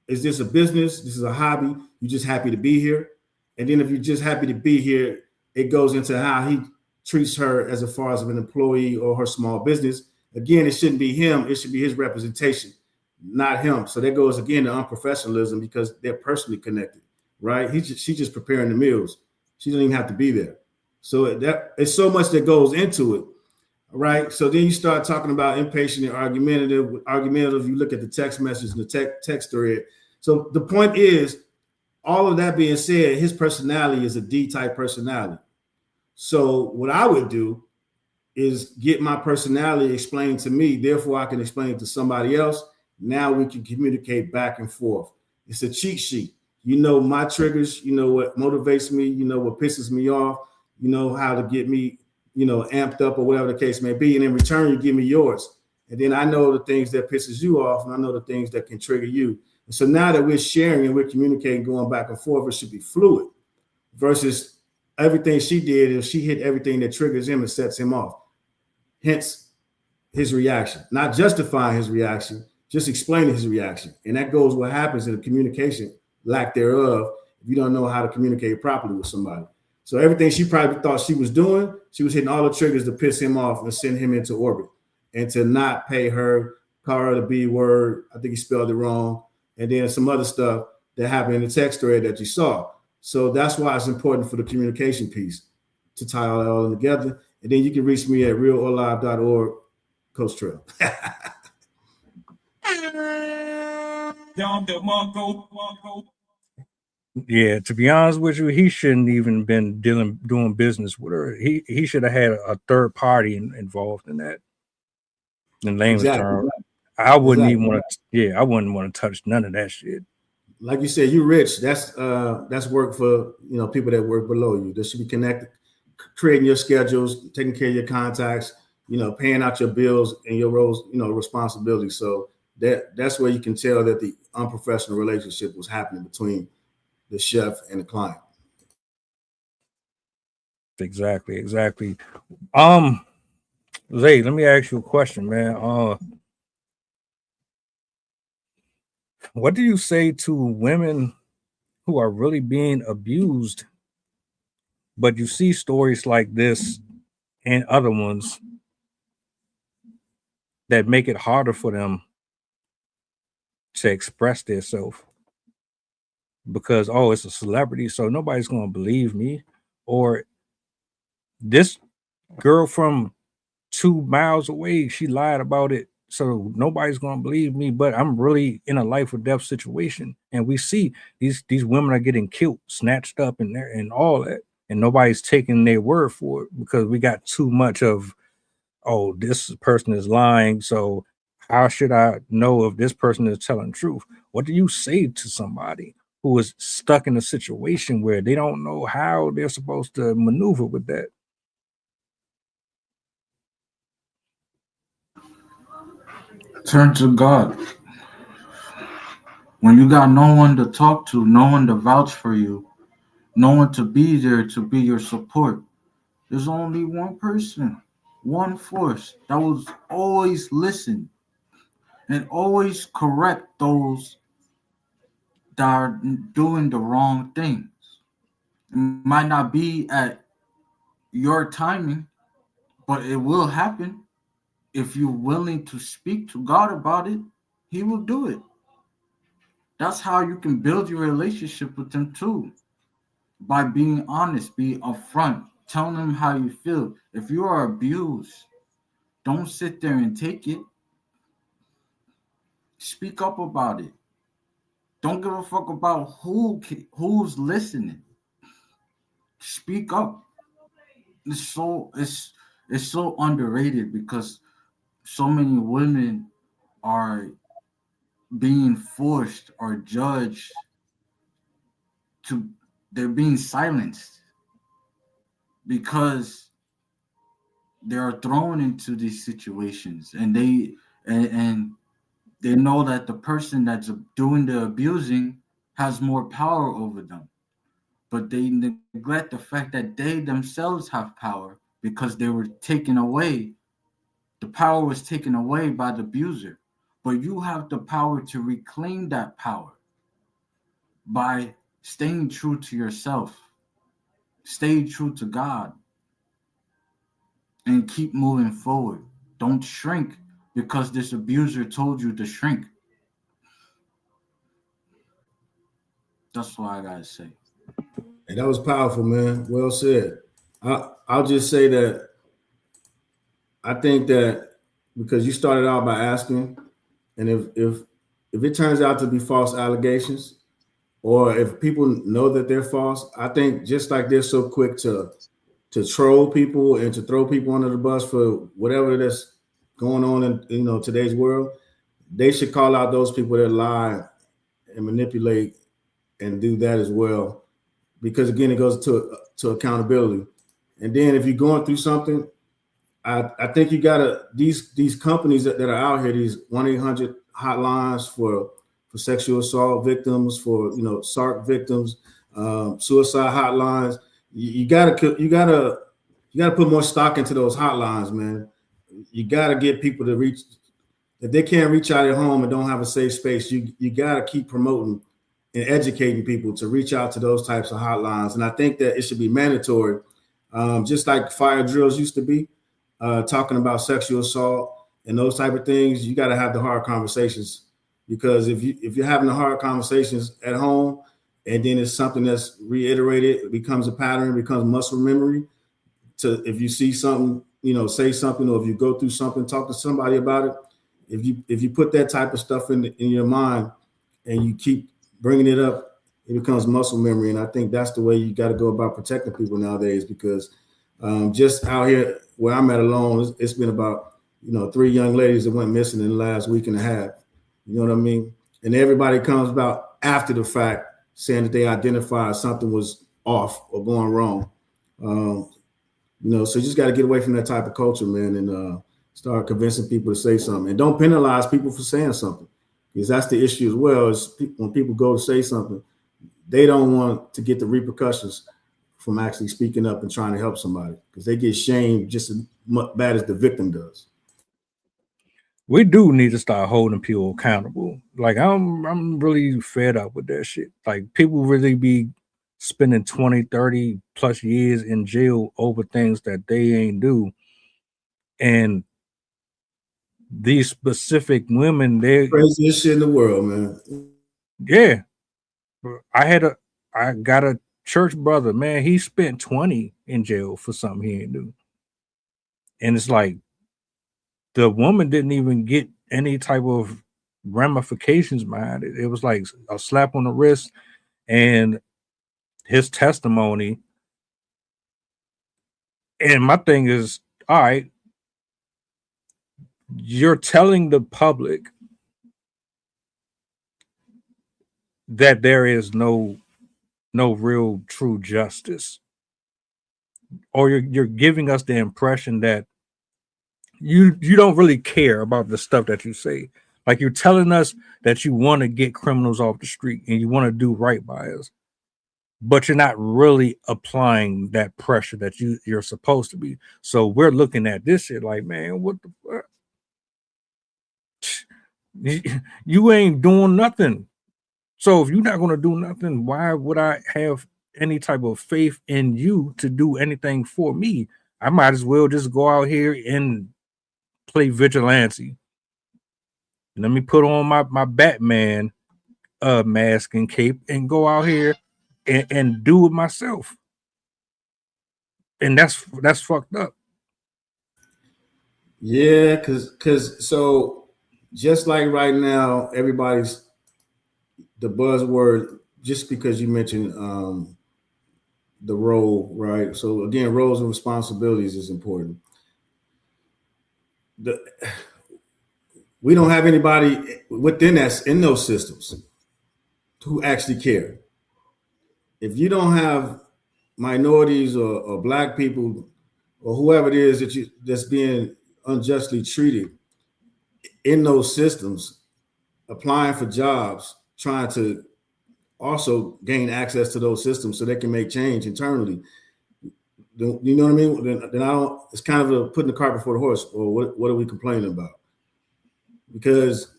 is this a business? This is a hobby. You just happy to be here. And then if you're just happy to be here, it goes into how he treats her as far as an employee or her small business. Again, it shouldn't be him. It should be his representation, not him. So that goes again to unprofessionalism because they're personally connected, right? She's just preparing the meals. She doesn't even have to be there. So that it's so much that goes into it, right? So then you start talking about impatient and argumentative. Argumentative. You look at the text message and the text thread. So the point is, all of that being said, his personality is a D-type personality. So what I would do is get my personality explained to me. Therefore, I can explain it to somebody else. Now we can communicate back and forth. It's a cheat sheet. You know my triggers. You know what motivates me. You know what pisses me off. You know how to get me, amped up or whatever the case may be. And in return, you give me yours. And then I know the things that pisses you off, and I know the things that can trigger you. And so now that we're sharing and we're communicating, going back and forth, it should be fluid versus everything she did is she hit everything that triggers him and sets him off. Hence his reaction, not justifying his reaction, just explaining his reaction. And that goes what happens in the communication, lack thereof, if you don't know how to communicate properly with somebody. So everything she probably thought she was doing, she was hitting all the triggers to piss him off and send him into orbit and to not pay her, call her the B word. I think he spelled it wrong. And then some other stuff that happened in the text thread that you saw. So that's why it's important for the communication piece to tie all that all together. And then you can reach me at realorlive.org, Coach Trail. Yeah, to be honest with you, he shouldn't even been doing business with her. He should have had a third party involved in that. In layman's terms, I wouldn't even want to. Yeah, I wouldn't want to touch none of that shit. Like you said, you rich. That's work for people that work below you. That should be connected, creating your schedules, taking care of your contacts, paying out your bills and your roles, responsibilities. So that's where you can tell that the unprofessional relationship was happening between the chef and the client. Exactly. Zay, let me ask you a question, man. What do you say to women who are really being abused, but you see stories like this and other ones that make it harder for them to express themselves because, it's a celebrity, so nobody's going to believe me, or this girl from 2 miles away, she lied about it, so nobody's going to believe me, but I'm really in a life or death situation. And we see these women are getting killed, snatched up and all that, and nobody's taking their word for it because we got too much of, this person is lying, so how should I know if this person is telling the truth? What do you say to somebody who is stuck in a situation where they don't know how they're supposed to maneuver with that? Turn to God. When you got no one to talk to, no one to vouch for you, no one to be there to be your support, there's only one person, one force that will always listen and always correct those that are doing the wrong things. It might not be at your timing, but it will happen. If you're willing to speak to God about it, He will do it. That's how you can build your relationship with Him too. By being honest, being upfront, telling them how you feel. If you are abused, don't sit there and take it. Speak up about it. Don't give a fuck about who's listening. Speak up. It's so underrated because so many women are being forced or judged to, they're being silenced because they are thrown into these situations and they know that the person that's doing the abusing has more power over them, but they neglect the fact that they themselves have power because they were taken away. The power was taken away by the abuser, but you have the power to reclaim that power. by staying true to yourself, stay true to God, and keep moving forward. Don't shrink because this abuser told you to shrink. That's what I gotta say. And that was powerful, man. Well said. I'll just say that I think that because you started out by asking, and if it turns out to be false allegations, or if people know that they're false, I think just like they're so quick to troll people and to throw people under the bus for whatever that's going on in today's world, they should call out those people that lie and manipulate and do that as well. Because again, it goes to accountability. And then if you're going through something, I think you gotta these companies that are out here, these 1-800 hotlines for sexual assault victims, for SARC victims, suicide hotlines. You gotta put more stock into those hotlines, man. You gotta get people to reach. If they can't reach out at home and don't have a safe space, you gotta keep promoting and educating people to reach out to those types of hotlines. And I think that it should be mandatory, just like fire drills used to be, talking about sexual assault and those type of things. You got to have the hard conversations, because if you're having the hard conversations at home and then it's something that's reiterated, it becomes a pattern, it becomes muscle memory. To if you see something, say something, or if you go through something, talk to somebody about it. If you put that type of stuff in your mind and you keep bringing it up, it becomes muscle memory. And I think that's the way you got to go about protecting people nowadays, because just out here where I'm at alone, it's been about 3 young ladies that went missing in the last week and a half. You know what I mean? And everybody comes about after the fact saying that they identified something was off or going wrong. So you just got to get away from that type of culture, man, and start convincing people to say something. And don't penalize people for saying something, because that's the issue as well. Is when people go to say something, they don't want to get the repercussions from actually speaking up and trying to help somebody, because they get shamed just as bad as the victim does. We do need to start holding people accountable. Like I'm really fed up with that shit. Like people really be spending 20, 30 plus years in jail over things that they ain't do. And these specific women, they're craziest shit in the world, man. Yeah. I got a church brother, man. He spent 20 in jail for something he didn't do. And it's like the woman didn't even get any type of ramifications behind it. It was like a slap on the wrist and his testimony. And my thing is, all right, you're telling the public that there is no real true justice, or you're giving us the impression that you don't really care about the stuff that you say. Like you're telling us that you want to get criminals off the street and you want to do right by us, but you're not really applying that pressure that you're supposed to be. So we're looking at this shit like, man, what the fuck? You ain't doing nothing. So if you're not going to do nothing, why would I have any type of faith in you to do anything for me? I might as well just go out here and play vigilante. Let me put on my Batman mask and cape and go out here and do it myself. And that's fucked up. Yeah, because so just like right now, everybody's the buzzword, just because you mentioned the role, right? So again, roles and responsibilities is important. We don't have anybody within us in those systems who actually care. If you don't have minorities or black people or whoever it is that's being unjustly treated in those systems, applying for jobs, trying to also gain access to those systems so they can make change internally. You know what I mean? Then I don't. It's kind of putting the cart before the horse. Or what are we complaining about? Because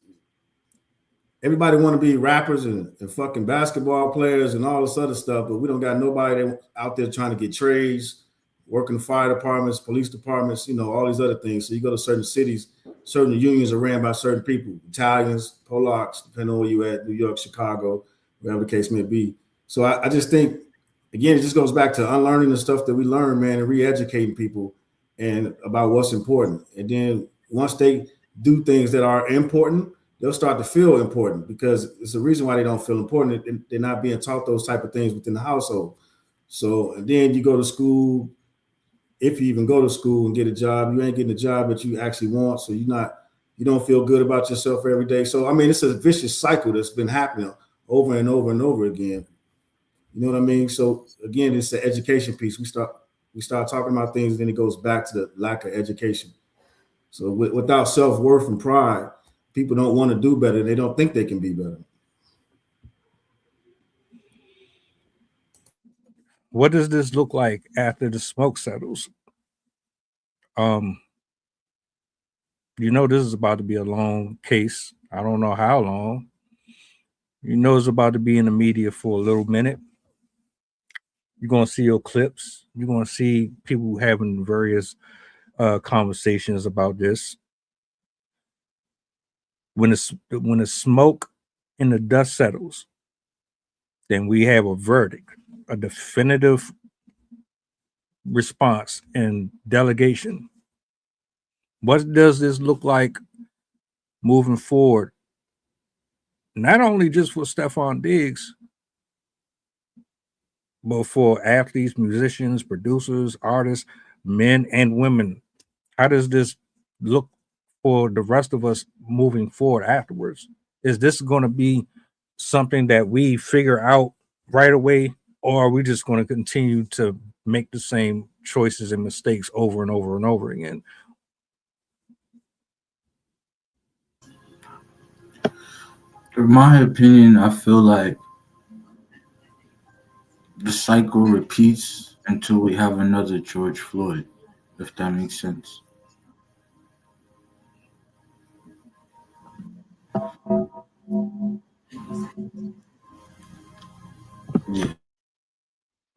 everybody want to be rappers and fucking basketball players and all this other stuff, but we don't got nobody out there trying to get trades, working fire departments, police departments, all these other things. So you go to certain cities, certain unions are ran by certain people, Italians, Polacks, depending on where you at, New York, Chicago, wherever the case may be. So I just think, again, it just goes back to unlearning the stuff that we learn, man, and re-educating people and about what's important. And then once they do things that are important, they'll start to feel important, because it's the reason why they don't feel important. They're not being taught those type of things within the household. So, and then you go to school, if you even go to school and get a job, you ain't getting a job that you actually want. So you don't feel good about yourself every day. So, I mean, it's a vicious cycle that's been happening over and over and over again. You know what I mean? So again, it's the education piece. We start talking about things, and then it goes back to the lack of education. So without self-worth and pride, people don't want to do better. They don't think they can be better. What does this look like after the smoke settles? This is about to be a long case. I don't know how long. It's about to be in the media for a little minute. You're going to see your clips. You're going to see people having various conversations about this. When the smoke and the dust settles, then we have a verdict, a definitive response and delegation. What does this look like moving forward? Not only just for Stefon Diggs, but for athletes, musicians, producers, artists, men and women. How does this look for the rest of us moving forward afterwards? Is this going to be something that we figure out right away, or are we just going to continue to make the same choices and mistakes over and over and over again? In my opinion, I feel like the cycle repeats until we have another George Floyd, if that makes sense. Yeah.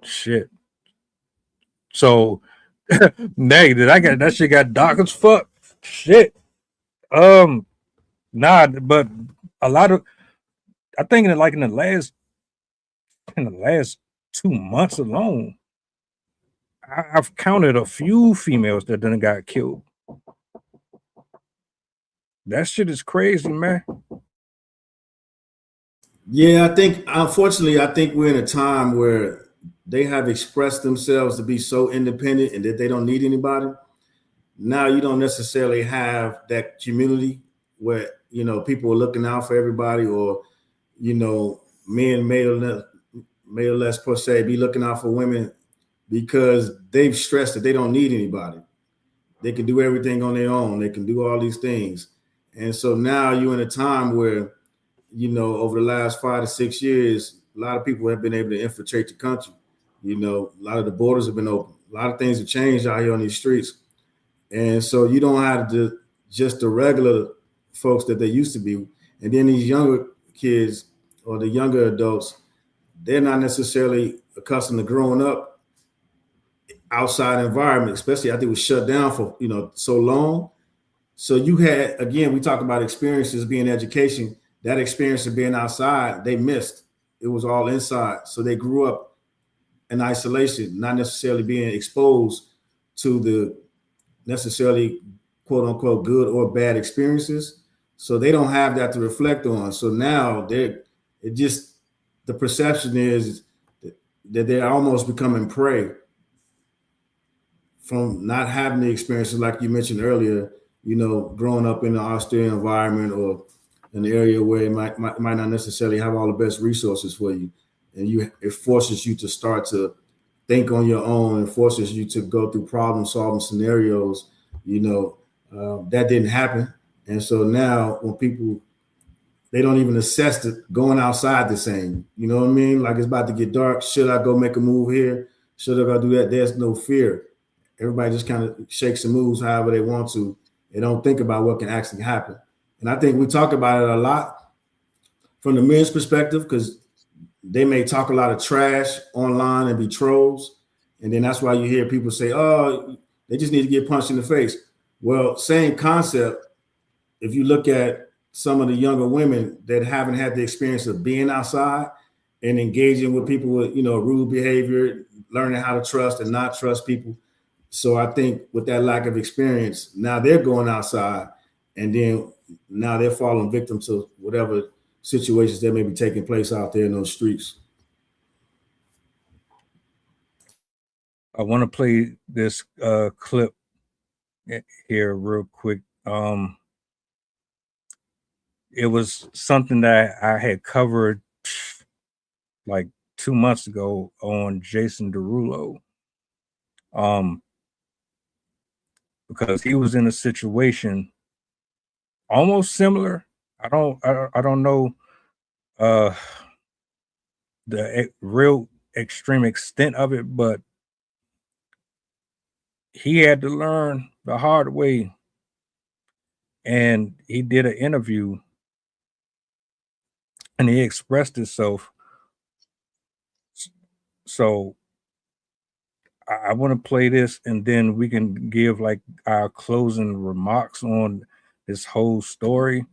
Shit. So, negative. I got that shit got dark as fuck. Shit. Nah, but a lot of, I think in the last 2 months alone, I've counted a few females that done got killed. That shit is crazy, man. Yeah, unfortunately, I think we're in a time where they have expressed themselves to be so independent and that they don't need anybody. Now you don't necessarily have that community where, people are looking out for everybody, or, men may or less per se be looking out for women, because they've stressed that they don't need anybody. They can do everything on their own. They can do all these things. And so now you're in a time where, over the last 5 to 6 years, a lot of people have been able to infiltrate the country. A lot of the borders have been open. A lot of things have changed out here on these streets. And so you don't have just the regular folks that they used to be. And then these younger kids or the younger adults, they're not necessarily accustomed to growing up outside environment, especially after it was shut down for, so long. So you had, again, we talk about experiences being education. That experience of being outside, they missed. It was all inside. So they grew up in isolation, not necessarily being exposed to the necessarily quote unquote good or bad experiences. So they don't have that to reflect on. So now the perception is that they're almost becoming prey from not having the experiences like you mentioned earlier, growing up in an austere environment or an area where it might not necessarily have all the best resources for you. And it forces you to start to think on your own and forces you to go through problem solving scenarios. That didn't happen. And so now when people, they don't even assess going outside the same, you know what I mean? Like it's about to get dark. Should I go make a move here? Should I go do that? There's no fear. Everybody just kind of shakes and moves however they want to. They don't think about what can actually happen. And I think we talk about it a lot, from the men's perspective, because they may talk a lot of trash online and be trolls. And then that's why you hear people say, oh, they just need to get punched in the face. Well, same concept. If you look at some of the younger women that haven't had the experience of being outside and engaging with people with, rude behavior, learning how to trust and not trust people. So I think with that lack of experience, now they're going outside and then now they're falling victim to whatever situations that may be taking place out there in those streets. I want to play this clip here real quick. It was something that I had covered like 2 months ago on Jason Derulo. Because he was in a situation almost similar. I don't know the real extreme extent of it, but he had to learn the hard way. And he did an interview and he expressed himself. So I want to play this and then we can give like our closing remarks on this whole story.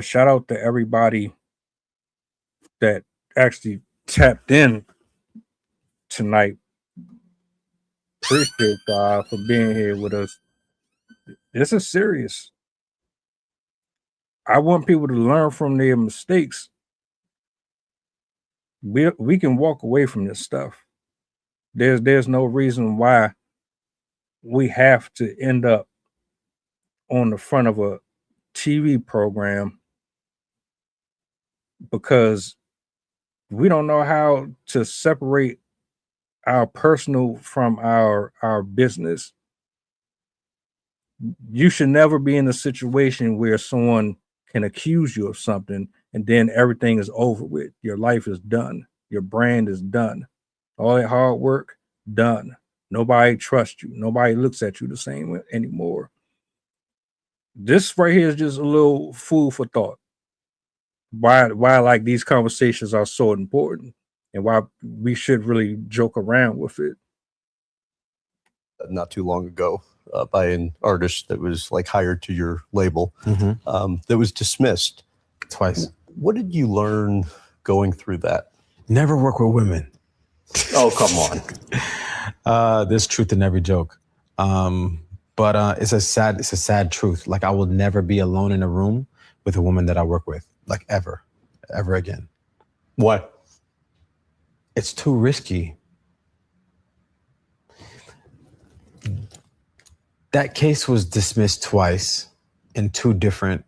Shout out to everybody that actually tapped in tonight. Appreciate God for being here with us. This is serious. I want people to learn from their mistakes. We can walk away from this stuff. There's no reason why we have to end up on the front of a TV program because we don't know how to separate our personal from our business. You should never be in a situation where someone can accuse you of something and then everything is over with. Your life is done. Your brand is done. All that hard work, done. Nobody trusts you. Nobody looks at you the same anymore. This right here is just a little food for thought. Why like these conversations are so important and why we should really joke around with it. Not too long ago by an artist that was like hired to your label that was dismissed twice. What did you learn going through that? Never work with women. Oh, come on. There's truth in every joke. But it's a sad truth. Like I will never be alone in a room with a woman that I work with, like ever again. Why? It's too risky. That case was dismissed twice in 2 different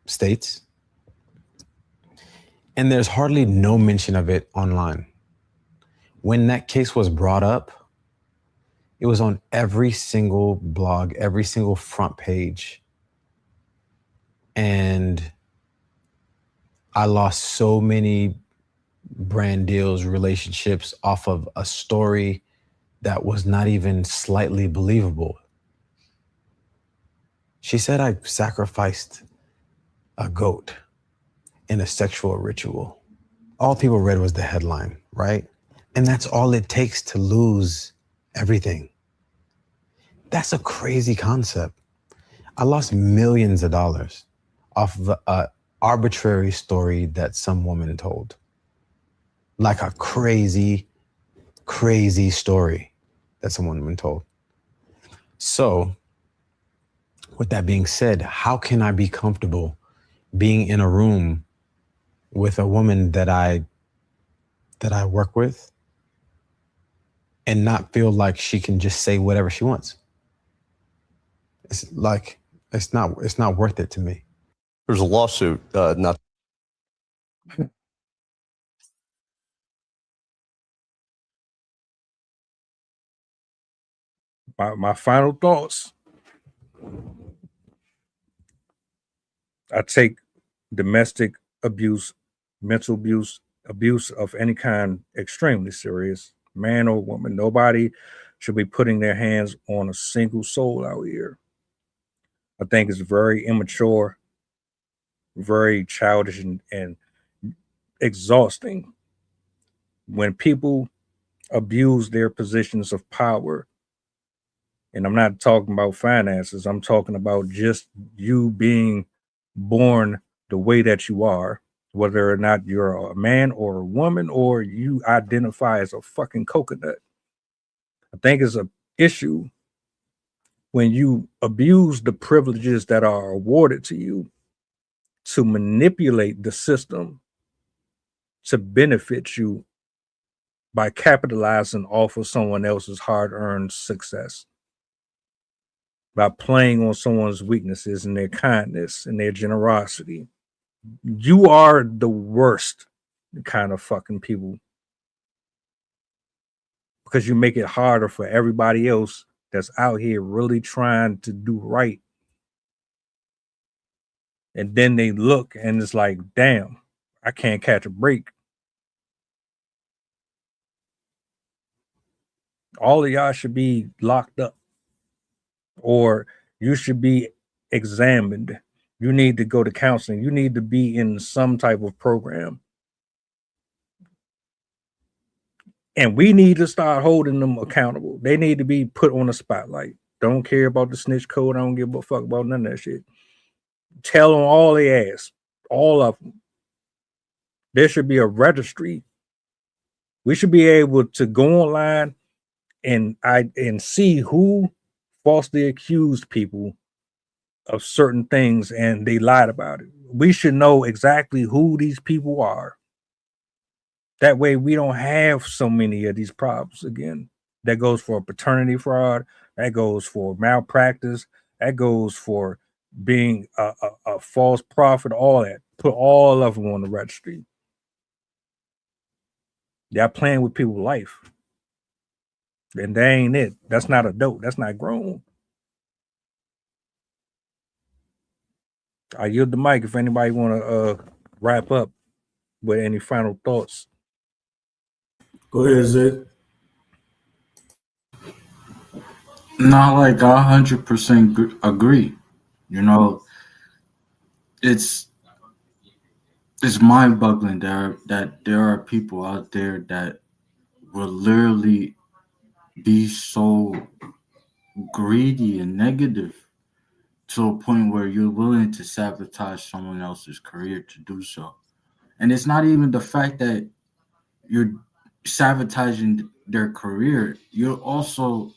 states. And there's hardly no mention of it online. When that case was brought up, it was on every single blog, every single front page. And I lost so many brand deals, relationships off of a story that was not even slightly believable. She said I sacrificed a goat in a sexual ritual. All people read was the headline, right? And that's all it takes to lose everything. That's a crazy concept. I lost millions of dollars off of an arbitrary story that some woman told. Like a crazy, crazy story that some woman told. So, with that being said, how can I be comfortable being in a room with a woman that I work with and not feel like she can just say whatever she wants? It's like it's not worth it to me. There's a lawsuit not My final thoughts. I take domestic abuse, mental abuse of any kind extremely serious, man or woman. Nobody should be putting their hands on a single soul out here. I think it's very immature very childish and exhausting when people abuse their positions of power. And I'm not talking about finances, I'm talking about just you being born the way that you are, whether or not you're a man or a woman or you identify as a fucking coconut. I think it's an issue when you abuse the privileges that are awarded to you to manipulate the system to benefit you by capitalizing off of someone else's hard-earned success, by playing on someone's weaknesses and their kindness and their generosity. You are the worst kind of fucking people because you make it harder for everybody else that's out here really trying to do right. And then they look and it's like, damn, I can't catch a break. All of y'all should be locked up, or you should be examined. You need to go to counseling. You need to be in some type of program. And we need to start holding them accountable. They need to be put on the spotlight. Don't care about the snitch code. I don't give a fuck about none of that shit. Tell them all their ass. All of them. There should be a registry. We should be able to go online and see who falsely accused people of certain things and they lied about it. We should know exactly who these people are. That way we don't have so many of these problems again. That goes for paternity fraud. That goes for malpractice. That goes for being a false prophet, all that. Put all of them on the registry. Y'all playing with people's life. And that ain't it. That's not adult. That's not grown. I yield the mic if anybody want to wrap up with any final thoughts. Go ahead, Zed. Not like 100% agree. You know, it's mind-boggling that there are people out there that will literally be so greedy and negative to a point where you're willing to sabotage someone else's career to do so. And it's not even the fact that you're sabotaging their career, you're also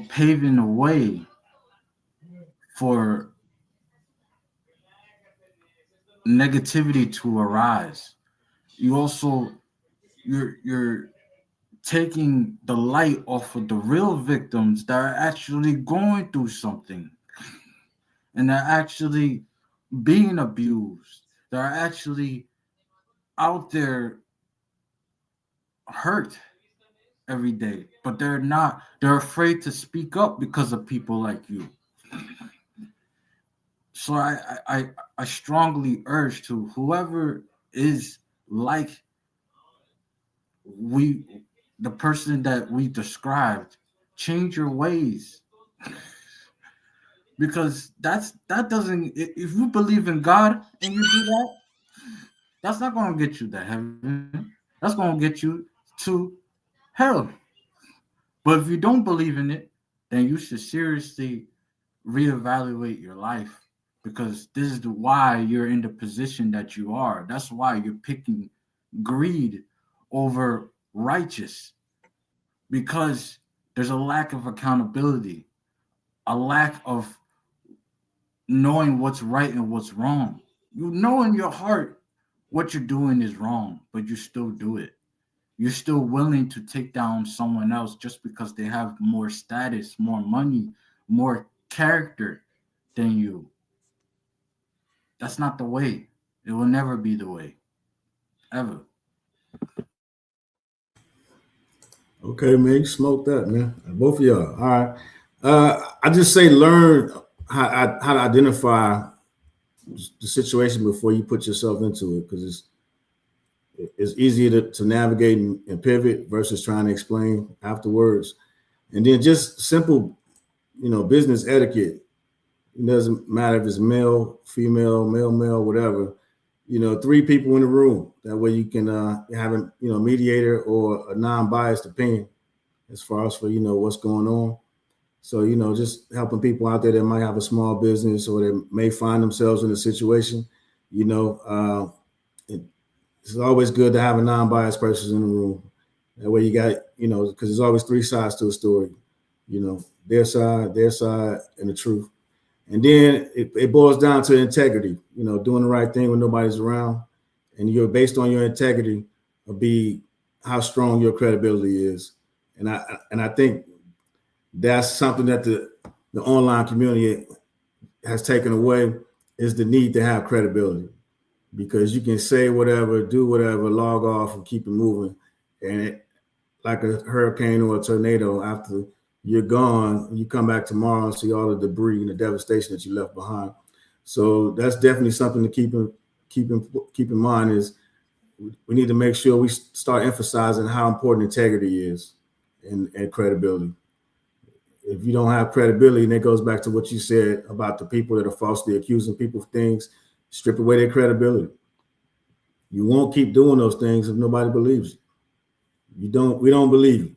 paving the way for negativity to arise. You're taking the light off of the real victims that are actually going through something and they're actually being abused. They're actually out there hurt every day, but they're afraid to speak up because of people like you. So I strongly urge to whoever is like the person that we described, change your ways. Because that doesn't, if you believe in God and you do that, that's not going to get you to heaven. That's going to get you to hell. But if you don't believe in it, then you should seriously reevaluate your life, because this is why you're in the position that you are. That's why you're picking greed over righteous, because there's a lack of accountability, a lack of knowing what's right and what's wrong. You know in your heart what you're doing is wrong, but you still do it. You're still willing to take down someone else just because they have more status, more money, more character than you. That's not the way. It will never be the way. Ever. Okay, man, you smoked that, man. Both of y'all. All right. I just say learn how to identify the situation before you put yourself into it, because it's easier to navigate and pivot versus trying to explain afterwards. And then just simple, business etiquette. It doesn't matter if it's male, female, male, whatever. 3 people in the room. That way you can have a mediator or a non-biased opinion as far as for what's going on. So just helping people out there that might have a small business or they may find themselves in a situation. It's always good to have a non-biased person in the room. That way you got because there's always 3 sides to a story. Their side, and the truth. And then it boils down to integrity, doing the right thing when nobody's around. And you're based on your integrity will be how strong your credibility is. And I think that's something that the online community has taken away, is the need to have credibility, because you can say whatever, do whatever, log off and keep it moving. And like a hurricane or a tornado, after you're gone, you come back tomorrow and see all the debris and the devastation that you left behind. So that's definitely something to keep in mind, is we need to make sure we start emphasizing how important integrity is and credibility. If you don't have credibility, and it goes back to what you said about the people that are falsely accusing people of things, strip away their credibility. You won't keep doing those things if nobody believes you. We don't believe you.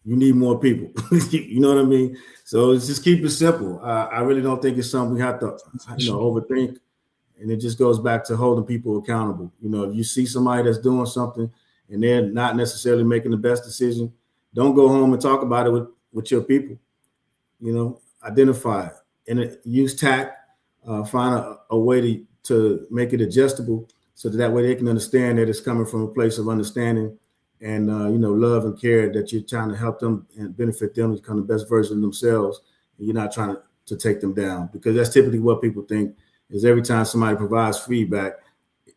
You need more people. You know what I mean? So just keep it simple. I really don't think it's something we have to overthink. And it just goes back to holding people accountable. If you see somebody that's doing something and they're not necessarily making the best decision, don't go home and talk about it with your people. Identify it and use tact. Find a way to make it adjustable, so that way they can understand that it's coming from a place of understanding and love and care, that you're trying to help them and benefit them to become the best version of themselves. And you're not trying to take them down, because that's typically what people think, is every time somebody provides feedback,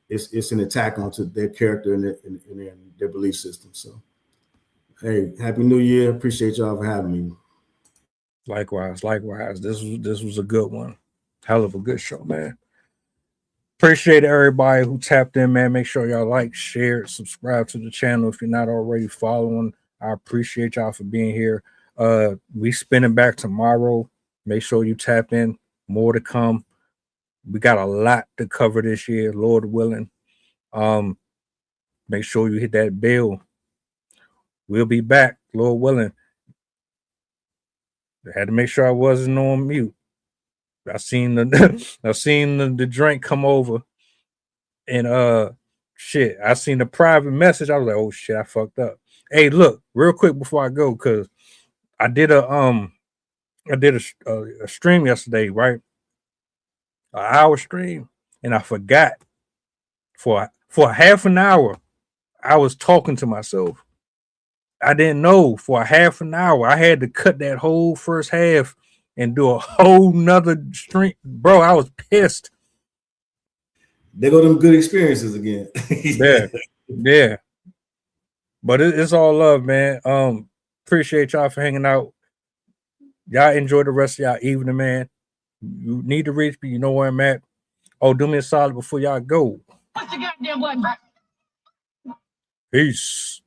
it's an attack onto their character and their belief system. So, hey, Happy New Year. Appreciate y'all for having me. Likewise. This was a good one. Hell of a good show, man. Appreciate everybody who tapped in, man. Make sure y'all like, share, subscribe to the channel if you're not already following. I appreciate y'all for being here. We spinning back tomorrow. Make sure you tap in. More to come. We got a lot to cover this year, Lord willing. Make sure you hit that bell. We'll be back, Lord willing. I had to make sure I wasn't on mute. I seen the drink come over, and shit, I seen the private message. I was like, oh shit, I fucked up. Hey, look, real quick before I go, because I did a stream yesterday, right? An hour stream, and I forgot for half an hour I was talking to myself. I didn't know for a half an hour. I had to cut that whole first half and do a whole nother stream. Bro, I was pissed. There go them good experiences again. Yeah. But it's all love, man. Appreciate y'all for hanging out. Y'all enjoy the rest of y'all evening, man. You need to reach me. You know where I'm at. Oh, do me a solid before y'all go. What's the goddamn button back? Peace.